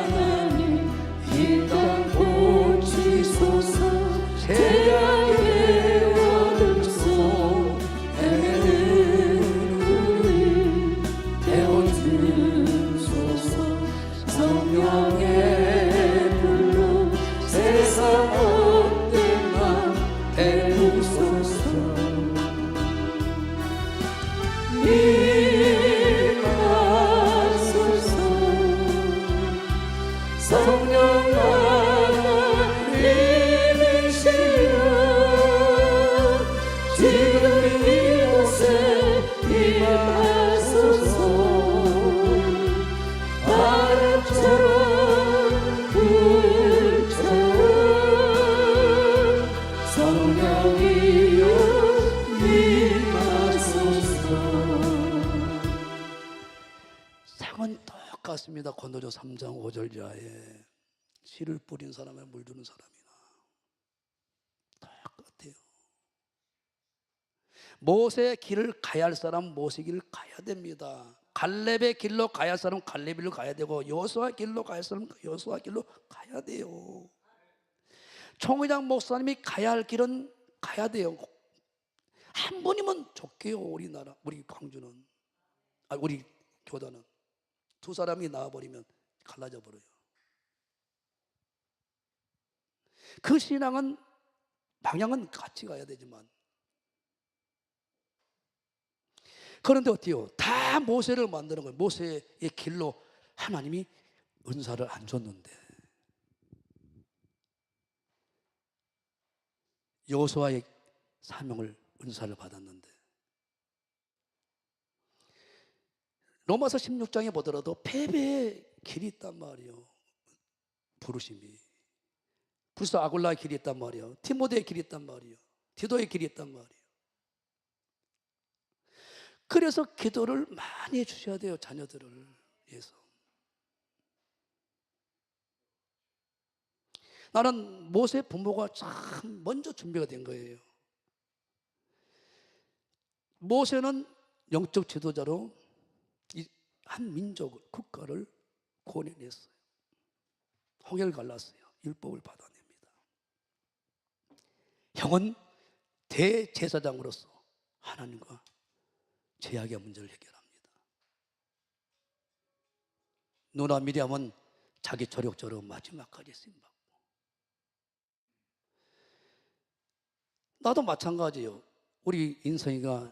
하나님 이 땅 고치소서. 죄악의 어둠 속 헤매는 우리 태워주소서. 성령의 불로 세상 옷들만 태우소서. 임하소서. 성령아 이르시오. 지금 이곳에 임하소서. 바람처럼 불처럼 성령이여 임하소서. 상은 똑같습니다. 고노조 3장 5절자에 씨를 뿌린 사람에 물주는 사람이나 똑같아요. 모세의 길을 가야 할 사람 모세 길을 가야 됩니다. 갈렙의 길로 가야 할 사람 갈렙 길로 가야 되고, 여호수아 길로 가야 할 사람 여호수아 길로 가야 돼요. 총회장 목사님이 가야 할 길은 가야 돼요. 한 분이면 좋게요. 우리나라, 우리 광주는, 우리 교단은 두 사람이 나와버리면 갈라져 버려요. 그 신앙은 방향은 같이 가야 되지만, 그런데 어때요? 다 모세를 만드는 거예요. 모세의 길로 하나님이 은사를 안 줬는데, 여호수아의 사명을 은사를 받았는데, 로마서 16장에 보더라도 패배의 길이 있단 말이에요. 부르심이. 불사 아굴라의 길이 있단 말이에요. 디모데의 길이 있단 말이에요. 디도의 길이 있단 말이에요. 그래서 기도를 많이 해주셔야 돼요. 자녀들을 위해서. 나는 모세 부모가 참 먼저 준비가 된 거예요. 모세는 영적 지도자로 이 한 민족을, 국가를 구원해냈어요. 홍해를 갈랐어요. 율법을 받아냅니다. 형은 대제사장으로서 하나님과 죄악의 문제를 해결합니다. 누나 미리암은 자기 조력자로 마지막까지 쓰임받고, 나도 마찬가지예요. 우리 인성이가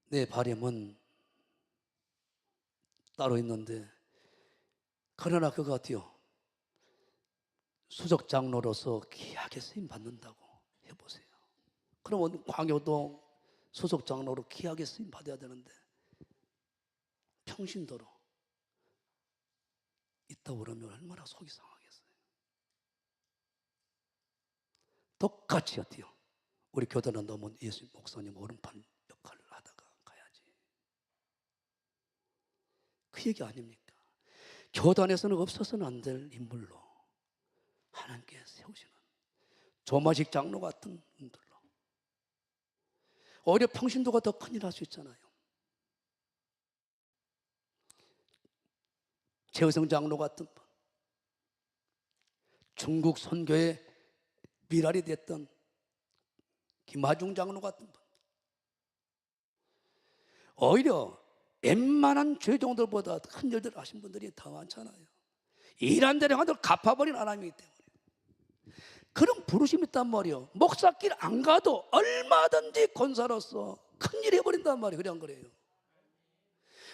내 바람은 따로 있는데, 그러나 그거 같아요. 수석 장로로서 귀하게 쓰임 받는다고 해보세요. 그러면 광교도 수석 장로로 귀하게 쓰임 받아야 되는데 평신도로 있다 그러면 얼마나 속이 상하겠어요. 똑같이 어때요? 우리 교단은 너무 예수 목사님 오른팔 역할을 하다가 가야지. 그 얘기 아닙니까? 교단에서는 없어서는 안 될 인물로 하나님께 세우시는 조마식 장로 같은 분들로 오히려 평신도가 더 큰일 할 수 있잖아요. 최의성 장로 같은 분, 중국 선교의 미랄이 됐던 김하중 장로 같은 분, 오히려 웬만한 죄종들보다 큰 일들을 하신 분들이 더 많잖아요. 일한 대로 한들 갚아버린 하나님이기 때문에 그런 부르심이 있단 말이에요. 목사길 안 가도 얼마든지 권사로서 큰일 해버린단 말이에요. 그래 안 그래요?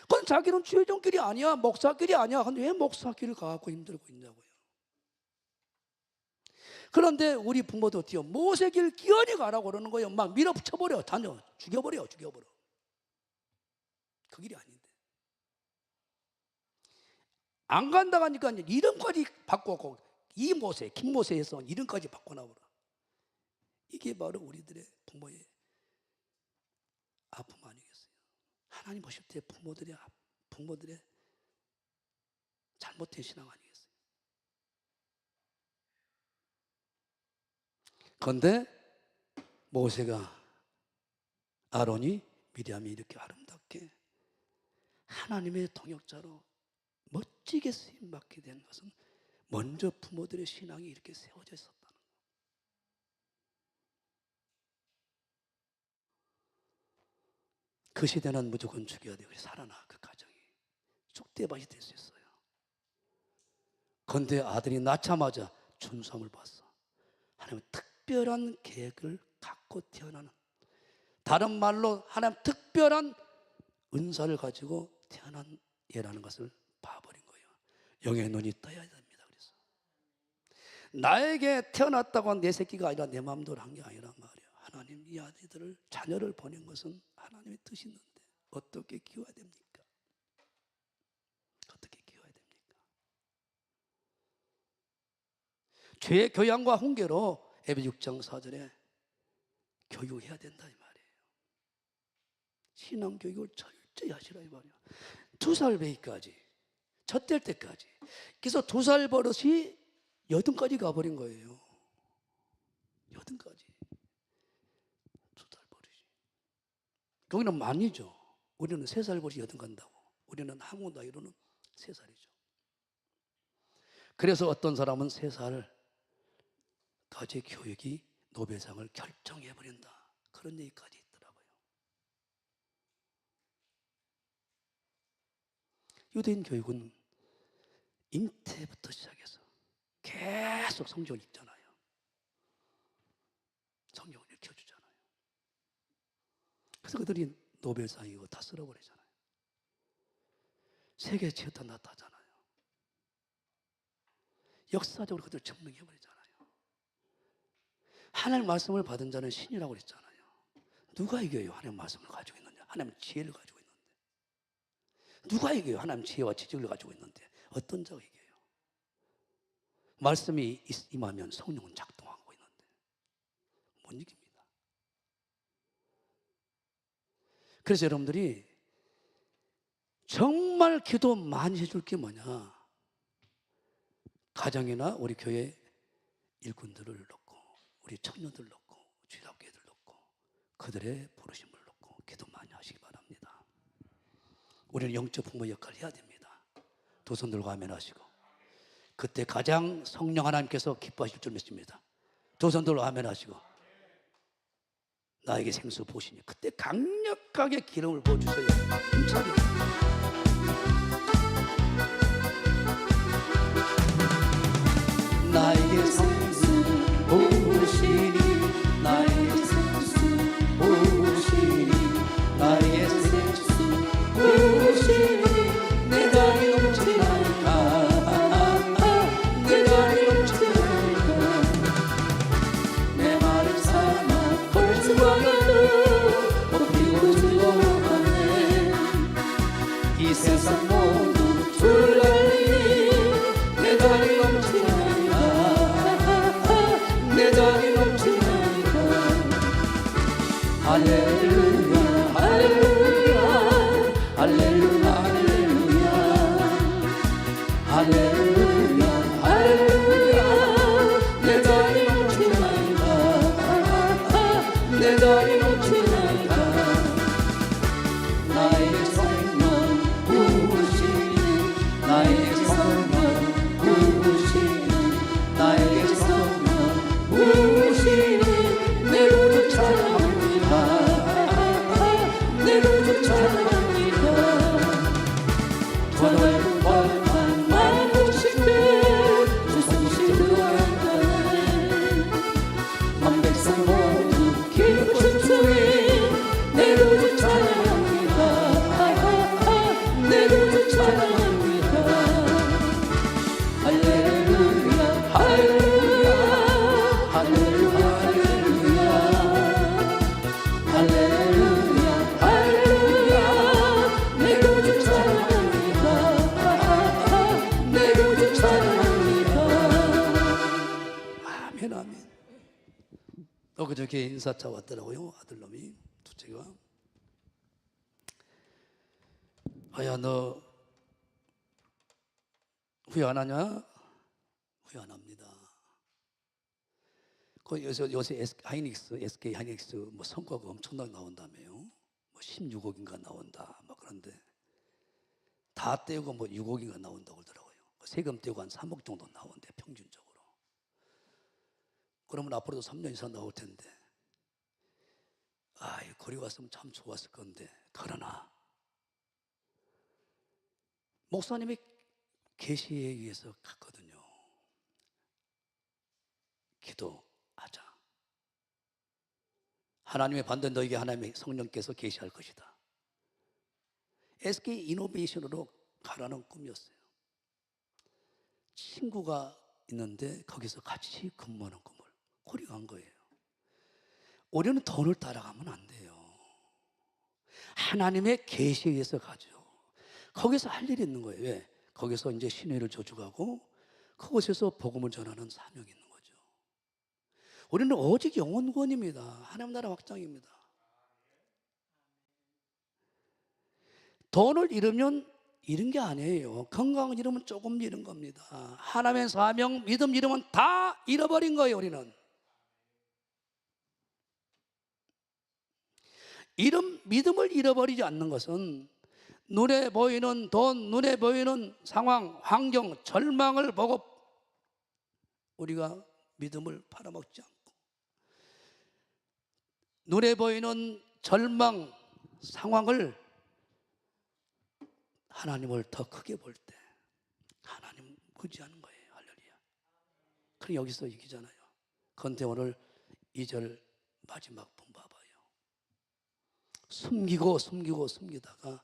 그건 자기는 죄종길이 아니야, 목사길이 아니야. 근데 왜 목사길을 가고 힘들고 있냐고요. 그런데 우리 부모도 어때요? 모세길 기어이 가라고 그러는 거예요. 막 밀어붙여버려, 다녀, 죽여버려. 그 길이 아닌데 안 간다고 하니까 이름까지 바꾸고 이 모세, 김모세에서 이름까지 바꿔놔버려. 이게 바로 우리들의 부모의 아픔 아니겠어요? 하나님 보실 때 부모들의 잘못된 신앙 아니겠어요? 그런데 모세가, 아론이, 미리암이 이렇게 아름답게 하나님의 동역자로 멋지게 쓰임받게 된 것은 먼저 부모들의 신앙이 이렇게 세워져 있었다는 거예요. 그 시대는 무조건 죽여야 돼요. 살아나 그 가정이 쑥대밭이 될 수 있어요. 그런데 아들이 낳자마자 준수함을 봤어. 하나님의 특별한 계획을 갖고 태어나는, 다른 말로 하나님 특별한 은사를 가지고 태어난 얘라는 것을 봐버린 거예요. 영의 눈이 떠야 됩니다. 그래서 나에게 태어났다고 한 내 새끼가 아니라 내 마음대로 한 게 아니란 말이에요. 하나님 이 아이들을, 자녀를 보낸 것은 하나님의 뜻이 있는데 어떻게 키워야 됩니까? 어떻게 키워야 됩니까? 죄의 교양과 훈계로 에베 6장 4절에 교육해야 된다 이 말이에요. 신앙교육을 철저히 하시라 이 말이에요. 2살 배기까지, 젖될 때까지. 그래서 2살 버릇이 80까지 가버린 거예요. 80까지. 2살 버릇이. 거기는 많이죠. 우리는 3살 버릇이 80 간다고. 우리는 한국 나이로는 3살이죠. 그래서 어떤 사람은 3살까지 교육이 노벨상을 결정해버린다. 그런 얘기까지 있더라고요. 유대인 교육은 잉태부터 시작해서 계속 성경을 읽잖아요. 성경을 읽혀주잖아요. 그래서 그들이 노벨상이고 다 쓸어버리잖아요. 세계 최다 나타나잖아요. 역사적으로 그들 증명해버리잖아요. 하나님 말씀을 받은 자는 신이라고 그랬잖아요. 누가 이겨요? 하나님 말씀을 가지고 있는데, 하나님 지혜를 가지고 있는데. 누가 이겨요? 하나님 지혜와 지식을 가지고 있는데 어떤 자가 이겨요? 말씀이 임하면 성령은 작동하고 있는데 못 이깁니다. 그래서 여러분들이 정말 기도 많이 해줄 게 뭐냐? 가정이나 우리 교회 일꾼들을 넣고, 우리 청년들 넣고, 주일학교들 넣고, 그들의 부르심을 넣고 기도 많이 하시기 바랍니다. 우리는 영적 부모 역할을 해야 됩니다. 두 손 들고 아멘 하시고, 그때 가장 성령 하나님께서 기뻐하실 줄 믿습니다. 두 손 들고 아멘 하시고, 나에게 생수 보시니 그때 강력하게 기름을 부어주셔야 힘차게. 나에게 생수 부으시니, 나에게 생수 부으시니, 나에게 생수 부으시니, 내 다리 넘치나이다, 내 다리 넘치나이다. 내 말을 삼아 걸수하여도 높이고 즐거워하네. 이 세상 모두 주를 알리니 내 다리 넘치나이다, 내 다리 넘치나이다. 할렐루야 할렐루야 할렐루야 할렐루야 할렐루야 할렐루야 그저께 인사차 왔더라고요. 아들놈이 둘째가. 아야 너 후회 안 하냐? 후회 안 합니다. 요새 SK 하이닉스 뭐 성과가 엄청나게 나온다며요. 뭐 16억인가 나온다. 막 그런데 다 떼고 뭐 6억인가 나온다고 그러더라고요. 세금 떼고 한 3억 정도 나온대 평균적으로. 그러면 앞으로도 3년 이상 나올 텐데. 거리 왔으면 참 좋았을 건데. 그러나 목사님이 계시에 의해서 갔거든요. 기도하자. 하나님의 반대 너에게 하나님의 성령께서 계시할 것이다. SK 이노베이션으로 가라는 꿈이었어요. 친구가 있는데 거기서 같이 근무하는 꿈을 고리가 한 거예요. 우리는 돈을 따라가면 안 돼요. 하나님의 계시에 의해서 가죠. 거기서 할 일이 있는 거예요. 왜? 거기서 이제 신뢰를 저축하고 그곳에서 복음을 전하는 사명이 있는 거죠. 우리는 오직 영혼구원입니다. 하나님 나라 확장입니다. 돈을 잃으면 잃은 게 아니에요. 건강을 잃으면 조금 잃은 겁니다. 하나님의 사명, 믿음 잃으면 다 잃어버린 거예요. 우리는 믿음을 잃어버리지 않는 것은 눈에 보이는 돈, 눈에 보이는 상황, 환경, 절망을 보고 우리가 믿음을 팔아먹지 않고 눈에 보이는 절망, 상황을 하나님을 더 크게 볼 때 하나님 의지하는 거예요. 할렐루야. 그럼 여기서 얘기잖아요. 그런데 오늘 2절 마지막 분 봐봐요. 숨기다가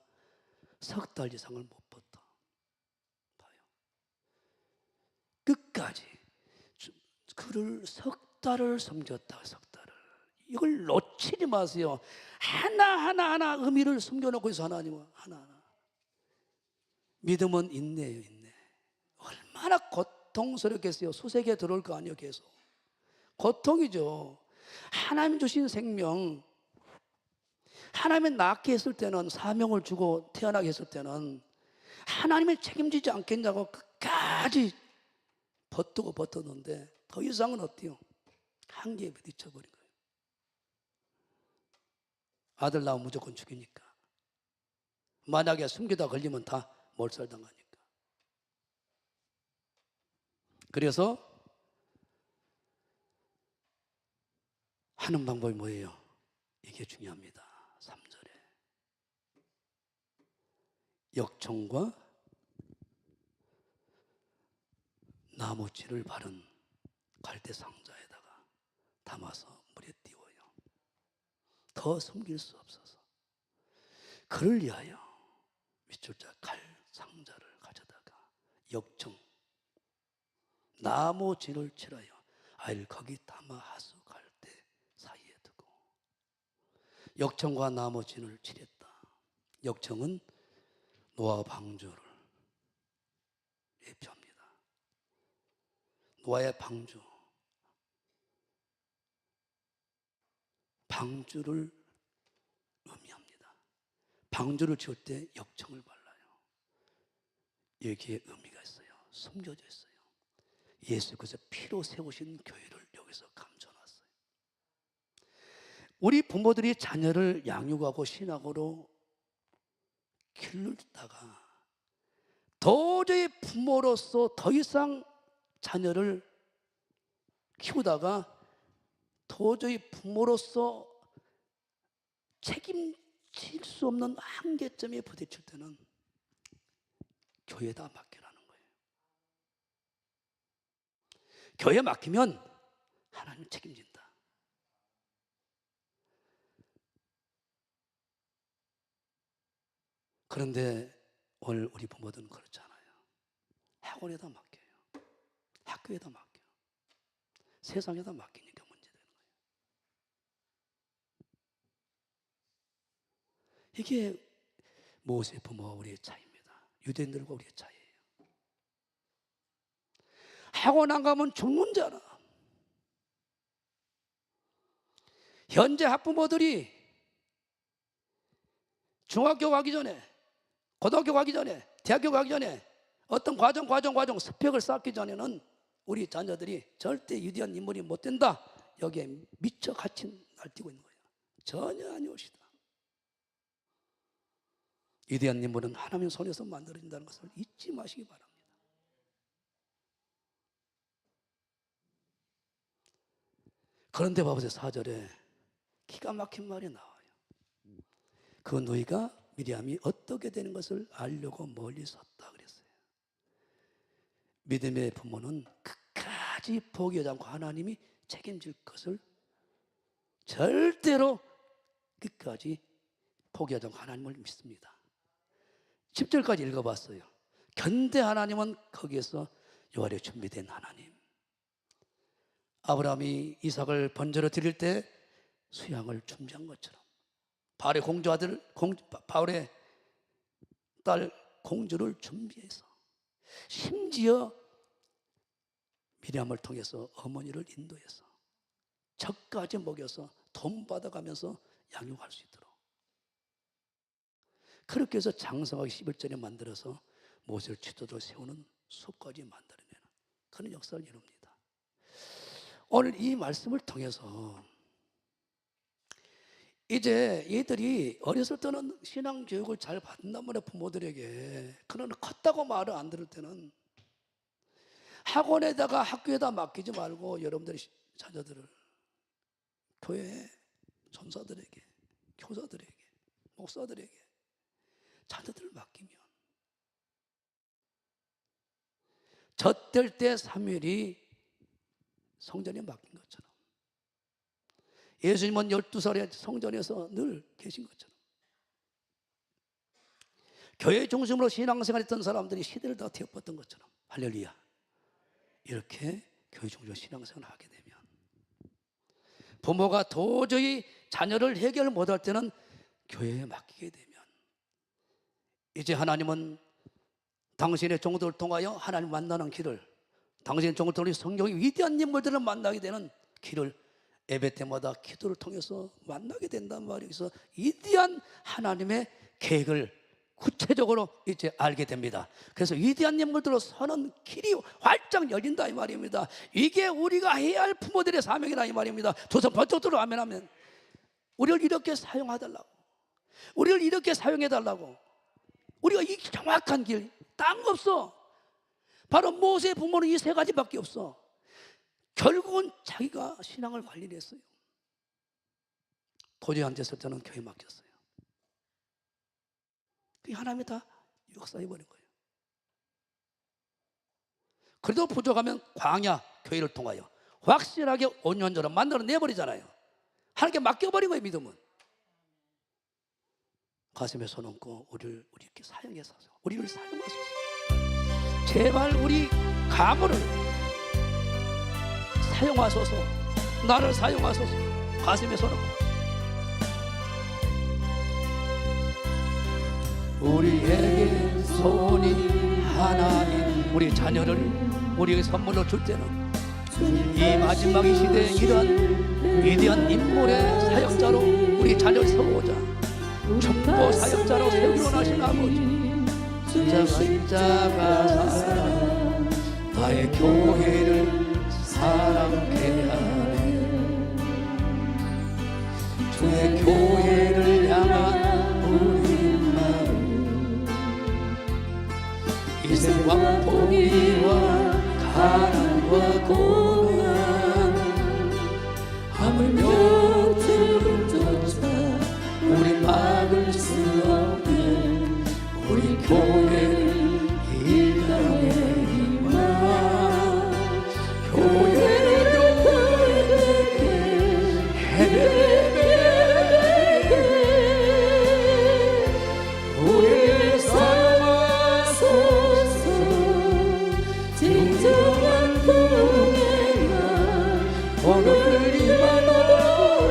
석 달 이상을 못 버텨 봐요. 끝까지 그를 석 달을 섬겼다. 석 달을. 이걸 놓치지 마세요. 하나 의미를 숨겨놓고 있어. 하나님은 하나하나. 믿음은 인내예요. 인내. 얼마나 고통스럽겠어요. 수색에 들어올 거 아니에요. 계속 고통이죠. 하나님 주신 생명, 하나님이 낳게 했을 때는, 사명을 주고 태어나게 했을 때는 하나님이 책임지지 않겠냐고 끝까지 버텼는데 더 이상은 어때요? 한계에 부딪혀버린 거예요. 아들 낳으면 무조건 죽이니까. 만약에 숨기다 걸리면 다 몰살당하니까. 그래서 하는 방법이 뭐예요? 이게 중요합니다. 3절에 역청과 나무질을 바른 갈대 상자에다가 담아서 물에 띄워요. 더 숨길 수 없어서. 그를 위하여 밑줄 자 칼 상자를 가져다가 역청 나무질을 칠하여 아이를 거기 담아 하수 갈대 사이에 두고. 역청과 나무질을 칠했다. 역청은 노아 방주를 예표합니다. 노아의 방주를 의미합니다. 방주를 지을 때 역청을 발라요. 여기에 의미가 있어요. 숨겨져 있어요. 예수께서 피로 세우신 교회를 여기서 감춰놨어요. 우리 부모들이 자녀를 양육하고 신학으로 길르다가 도저히 부모로서 더 이상 자녀를 키우다가 도저히 부모로서 책임질 수 없는 한계점에 부딪힐 때는 교회에다 맡기라는 거예요. 교회에 맡기면 하나님 책임진다. 그런데 오늘 우리 부모들은 그렇잖아요. 학원에다 맡겨요. 학교에다 맡겨요. 세상에다 맡기니까 문제되는 거예요. 이게 모세 부모와 우리의 차이입니다. 유대인들과 우리의 차이예요. 학원 안 가면 죽는 줄 알아. 현재 학부모들이 중학교 가기 전에, 고등학교 가기 전에, 대학교 가기 전에 어떤 과정 스펙을 쌓기 전에는 우리 자녀들이 절대 위대한 인물이 못 된다, 여기에 미처 같이 날뛰고 있는 거예요. 전혀 아니오시다. 위대한 인물은 하나님의 손에서 만들어진다는 것을 잊지 마시기 바랍니다. 그런데 봐보세요. 4절에 기가 막힌 말이 나와요. 그 너희가 미리암이 어떻게 되는 것을 알려고 멀리 섰다 그랬어요. 믿음의 부모는 끝까지 포기하지 않고 하나님이 책임질 것을 절대로 끝까지 포기하지 않고 하나님을 믿습니다. 10절까지 읽어봤어요. 견대 하나님은 거기에서 요한의 준비된 하나님. 아브라함이 이삭을 번제로 드릴 때 수양을 준비한 것처럼 바울의 바울의 딸 공주를 준비해서 심지어 미리암을 통해서 어머니를 인도해서 젖까지 먹여서 돈 받아가면서 양육할 수 있도록 그렇게 해서 장성하게 11절에 만들어서 모세를 지도자로 세우는 숲까지 만들어내는 그런 역사를 이룹니다. 오늘 이 말씀을 통해서 이제 얘들이 어렸을 때는 신앙교육을 잘 받는단 말이에요. 부모들에게. 그러나 컸다고 말을 안 들을 때는 학원에다가 학교에다 맡기지 말고 여러분들의 자녀들을 교회 전사들에게, 교사들에게, 목사들에게 자녀들을 맡기면 젖될 때 사무엘이 성전에 맡긴 것처럼 예수님은 12살에 성전에서 늘 계신 것처럼 교회 중심으로 신앙생활했던 사람들이 시대를 다 뒤엎었던 것처럼 할렐루야. 이렇게 교회 중심으로 신앙생활을 하게 되면 부모가 도저히 자녀를 해결 못할 때는 교회에 맡기게 되면 이제 하나님은 당신의 종들을 통하여 하나님 만나는 길을, 당신의 종을 통해 성경의 위대한 인물들을 만나게 되는 길을 예배 때마다 기도를 통해서 만나게 된단 말이에요. 그래서 위대한 하나님의 계획을 구체적으로 이제 알게 됩니다. 그래서 위대한 인물들로 서는 길이 활짝 열린다 이 말입니다. 이게 우리가 해야 할 부모들의 사명이다 이 말입니다. 두 손 번쩍 들어 아멘하면 우리를 이렇게 사용해달라고, 우리를 이렇게 사용해달라고. 우리가 이 정확한 길, 딴 거 없어. 바로 모세의 부모는 이 세 가지밖에 없어. 결국은 자기가 신앙을 관리를 했어요. 도저히 안 됐을 때는 교회 맡겼어요. 그게 하나님이 다 역사해버린 거예요. 그래도 부족하면 광야 교회를 통하여 확실하게 온전처럼 만들어내버리잖아요. 하나님께 맡겨버린 거예요. 믿음은 가슴에 손 얹고 우리를 이렇게 사용해서 우리를 사용하소서. 제발 우리 가문을 사용하소서. 나를 사용하소서. 가슴에 손 얹고 우리에게 손이 하나님, 우리 자녀를 우리에게 선물로 줄 때는 이 마지막 이 시대에 이러한 위대한 인물의 사역자로 우리 자녀를 세우고자 축복 사역자로 세우기로 하신 아버지, 자가 사랑 나의 교회를 사랑해 하네. 주의 교회를 향한 우리 마음, 이생과 포기와 가난과 고난 하물며 주를 쫓아 우리 막을 수 없는 우리 교회를 일강의 희망, 교회를 우리를 사용하소서. 진정한 교회가 오늘 임하노라.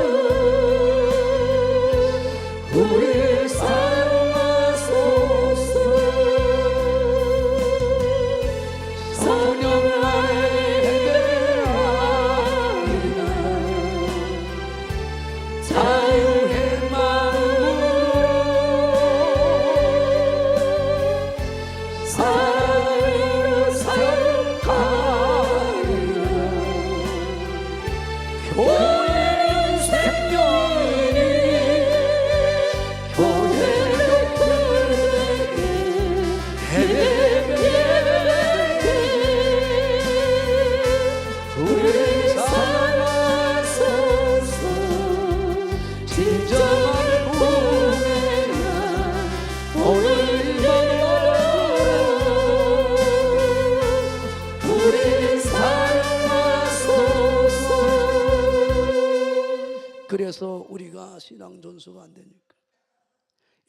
그래서 우리가 신앙 전수가 안 되니까.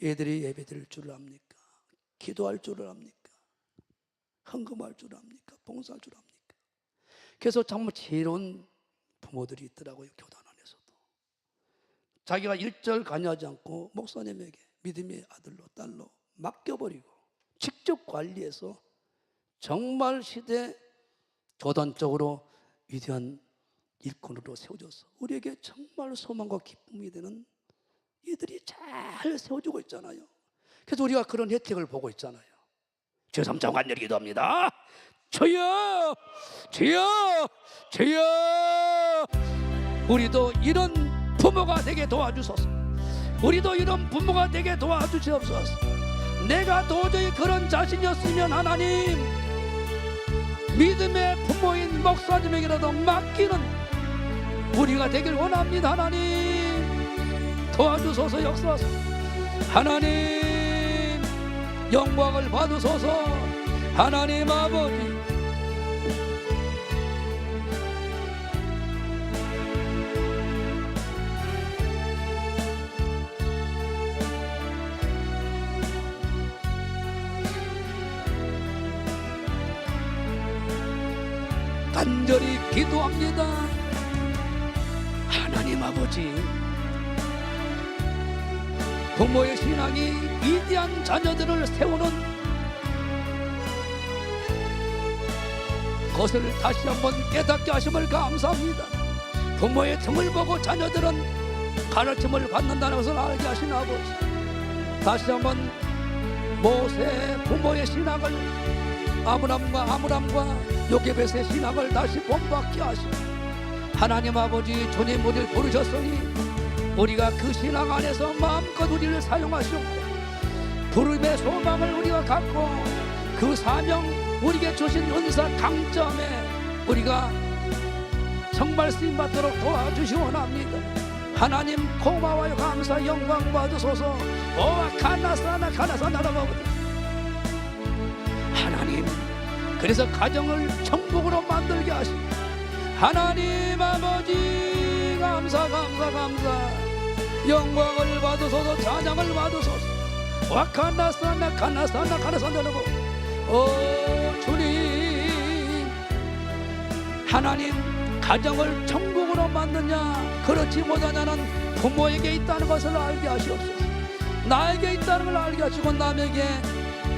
애들이 예배드릴 줄 압니까? 기도할 줄을 압니까? 헌금할 줄 압니까? 봉사할 줄 압니까? 그래서 정말 지혜로운 부모들이 있더라고요. 교단 안에서도 자기가 일절 관여하지 않고 목사님에게 믿음의 아들로 딸로 맡겨버리고 직접 관리해서 정말 시대 교단적으로 위대한 일꾼으로 세워져서 우리에게 정말 소망과 기쁨이 되는 이들이 잘 세워지고 있잖아요. 그래서 우리가 그런 혜택을 보고 있잖아요. 제3자 간절히 기도합니다. 주여, 주여, 주여, 우리도 이런 부모가 되게 도와주소서. 우리도 이런 부모가 되게 도와주시옵소서. 내가 도저히 그런 자신이 없으면 하나님, 믿음의 부모인 목사님에게라도 맡기는 우리가 되길 원합니다. 하나님 도와주소서. 역사하소서. 하나님 영광을 받으소서. 하나님 아버지, 간절히 기도합니다. 하나님 아버지, 부모의 신앙이 위대한 자녀들을 세우는 것을 다시 한번 깨닫게 하심을 감사합니다. 부모의 틈을 보고 자녀들은 가르침을 받는다는 것을 알게 하신 아버지, 다시 한번 모세 부모의 신앙을 아므람과 요게벳의 신앙을 다시 본받게 하시고, 하나님 아버지 주님 우리를 부르셨으니 우리가 그 신앙 안에서 마음껏 우리를 사용하시고 부름의 소망을 우리가 갖고 그 사명 우리에게 주신 은사 강점에 우리가 정말 쓰임받도록 도와주시원합니다. 하나님 고마워요. 감사 영광 받으소서. 오와 카나사나 나라바보다 하나님, 그래서 가정을 천국으로 만들게 하시고 하나님 아버지 감사 영광을 받으소서. 찬양을 받으소서. 와카나사나 카나사나라고. 오 주님, 하나님 가정을 천국으로 만드냐 그렇지 못하냐는 부모에게 있다는 것을 알게 하시옵소서. 나에게 있다는 걸 알게 하시고 남에게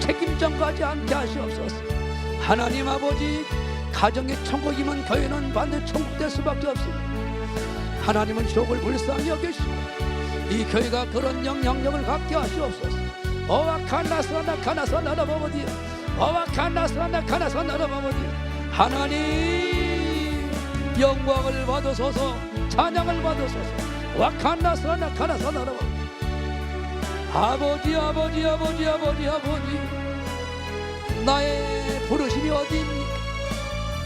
책임전가하지 않게 하시옵소서. 하나님 아버지, 가정의 천국이면 교회는 반드시 천국 될 수밖에 없습니다. 하나님은 지옥을 불쌍히 여기시고 이 교회가 그런 영향력을 갖게 하시옵소서. 오와 카나사나라바보디, 오와 카나사나라바보디. 하나님 영광을 받으소서. 찬양을 받으소서. 와 카나사나라바보디. 아버지 나의 부르심이 어디입니까?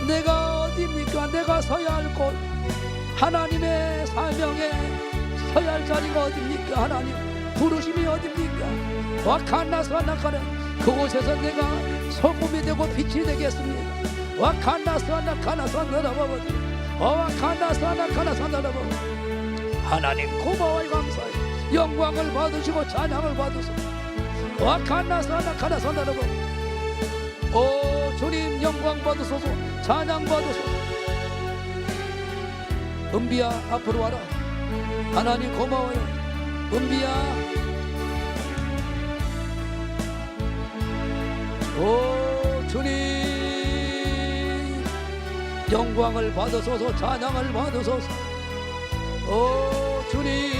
내가 어디입니까? 내가 서야 할 곳, 하나님의 사명에 서야 할 자리가 어디입니까? 하나님 부르심이 어디입니까? 와카나사나카나, 그곳에서 내가 소금이 되고 빛이 되겠습니다. 와카나사나카나사나라바바디, 와카나사나카나사나라바바디. 하나님 고마워요. 감사해요. 영광을 받으시고 찬양을 받으소서. 와카나사나카나사나라바바디. 오 주님 영광 받으소서. 찬양 받으소서. 은비야 앞으로 와라. 하나님 고마워요. 은비야, 오 주님 영광을 받으소서. 찬양을 받으소서. 오 주님,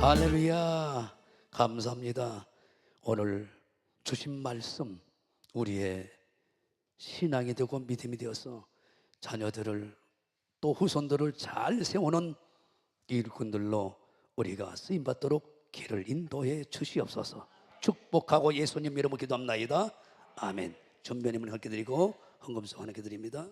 할렐루야. 감사합니다. 오늘 주신 말씀 우리의 신앙이 되고 믿음이 되어서 자녀들을 또 후손들을 잘 세우는 일꾼들로 우리가 쓰임받도록 길을 인도해 주시옵소서. 축복하고 예수님 이름으로 기도합나이다. 아멘. 전배님을 함께 드리고 헌금송 하나께 드립니다.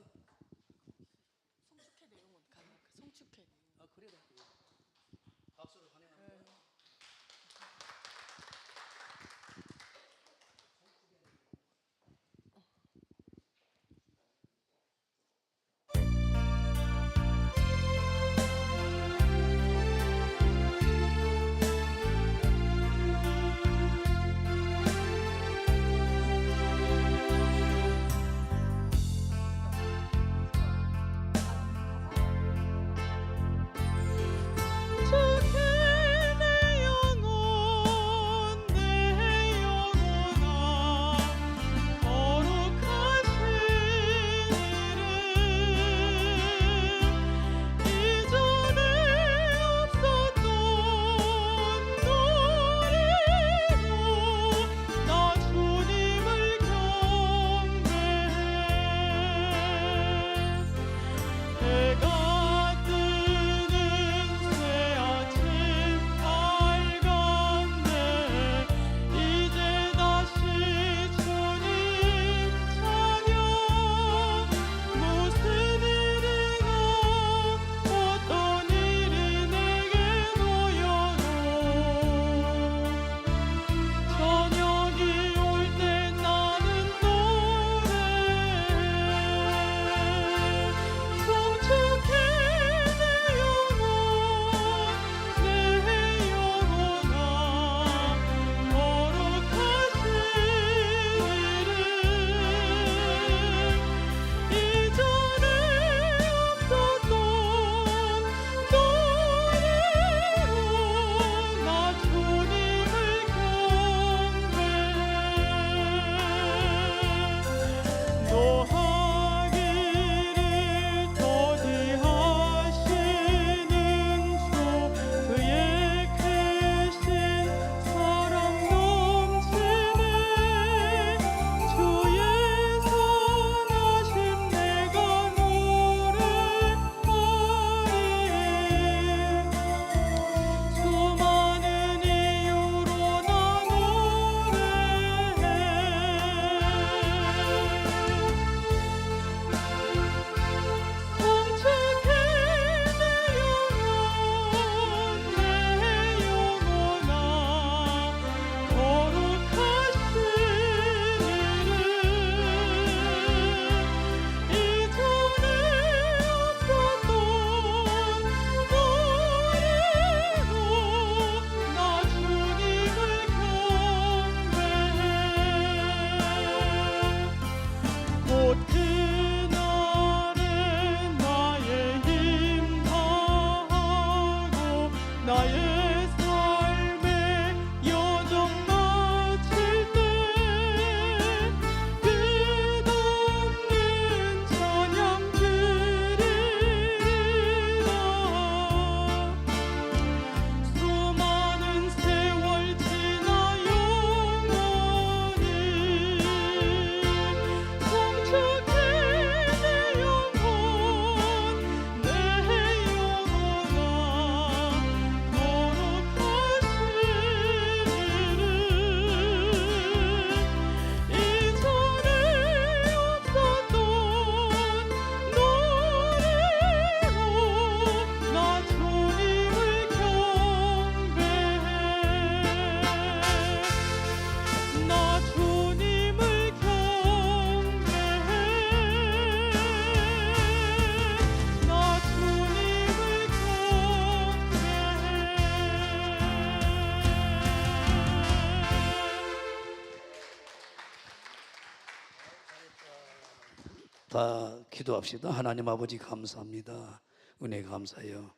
다 기도합시다. 하나님 아버지 감사합니다. 은혜 감사해요.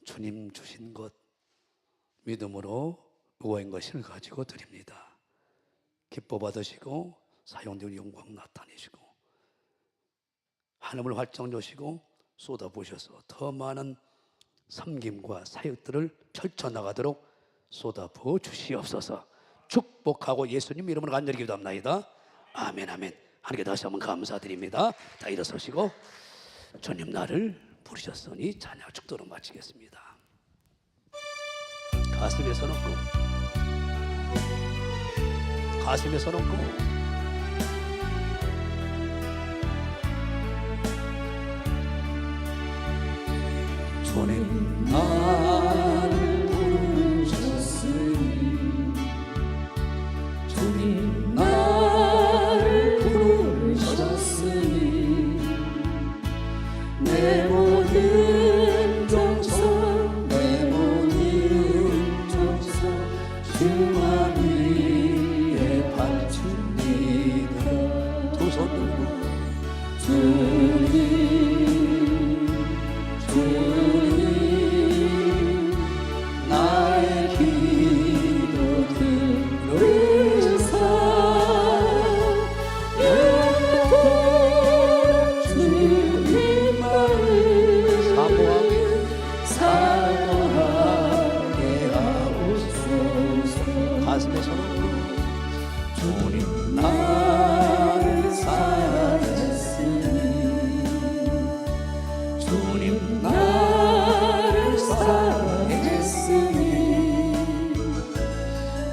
주님 주신 것 믿음으로 의와인 것을 가지고 드립니다. 기뻐 받으시고 사용된 영광 나타내시고 하늘을 활짝 여시고 쏟아부으셔서 더 많은 섬김과 사역들을 펼쳐나가도록 쏟아부어 주시옵소서. 축복하고 예수님 이름으로 간절히 기도합나이다. 아멘 아멘. 하나님께 다시 한번 감사드립니다. 다 일어서시고 주님 나를 부르셨으니 찬양 축도로 마치겠습니다. 가슴에 손 얹고 가슴에 손 얹고 주님 나를 부르셨으니 주님 나를 부르셨으니 내 모든 정성 내 모든 정성 주만 위에 바칩니다. 두 손 들고 주님 주님 나의 기도 들으사 영원토록 주님만을 사모하게 하옵소서. 가슴에 손을 주님 나를 사랑했으니 주님 나를 사랑했으니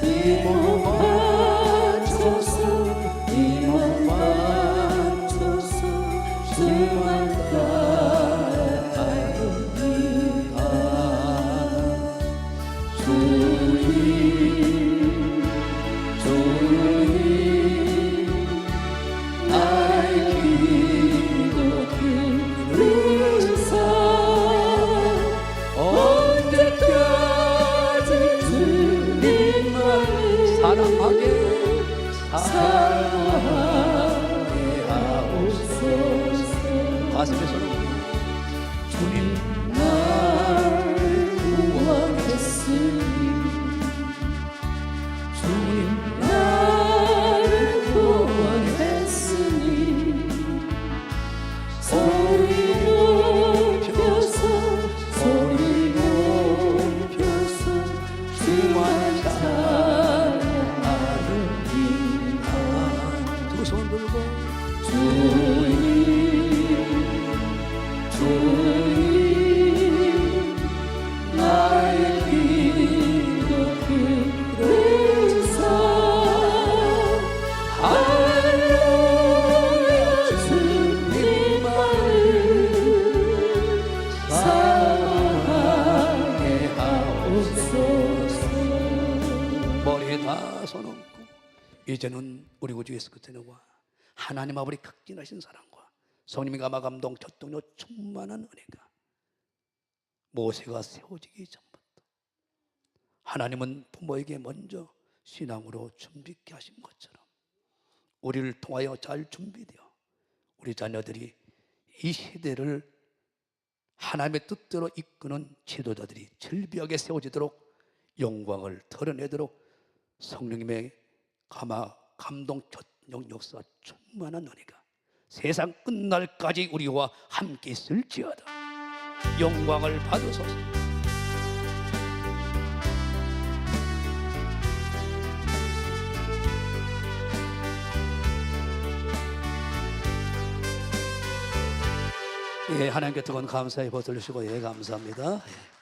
이 몸 바쳐서 이 몸 바쳐서 주만 따라가리이다. 주님 주님 나의 기도 들으사 언제까지 주님만을 사랑하게 하옵소서. 가슴에 손을 주님 나를 구원했으니 주님 나를 구원했으니 소리 높여서 소리 높여서 주만 찬양하리이다. 두 손 들고 주님 주님 나의 기도 들으사 할렐루야 주님만을 사랑하게 하옵소서. 머리에 다 손 얹고 이제는 우리 구주 예수 그리스도와 하나님 아버지 극진하신 사랑과 성령의 감화 감동 교통력 충만한 은혜가 모세가 세워지기 전부터 하나님은 부모에게 먼저 신앙으로 준비케 하신 것처럼 우리를 통하여 잘 준비되어 우리 자녀들이 이 시대를 하나님의 뜻대로 이끄는 지도자들이 절비하게 세워지도록 영광을 드러내도록 성령님의 감화 감동 교통력 역사 충만한 은혜가 세상 끝날까지 우리와 함께 있을지어다. 영광을 받으소서. 예, 하나님께 뜨거운 감사의 버스를 주시고 예, 감사합니다. 예.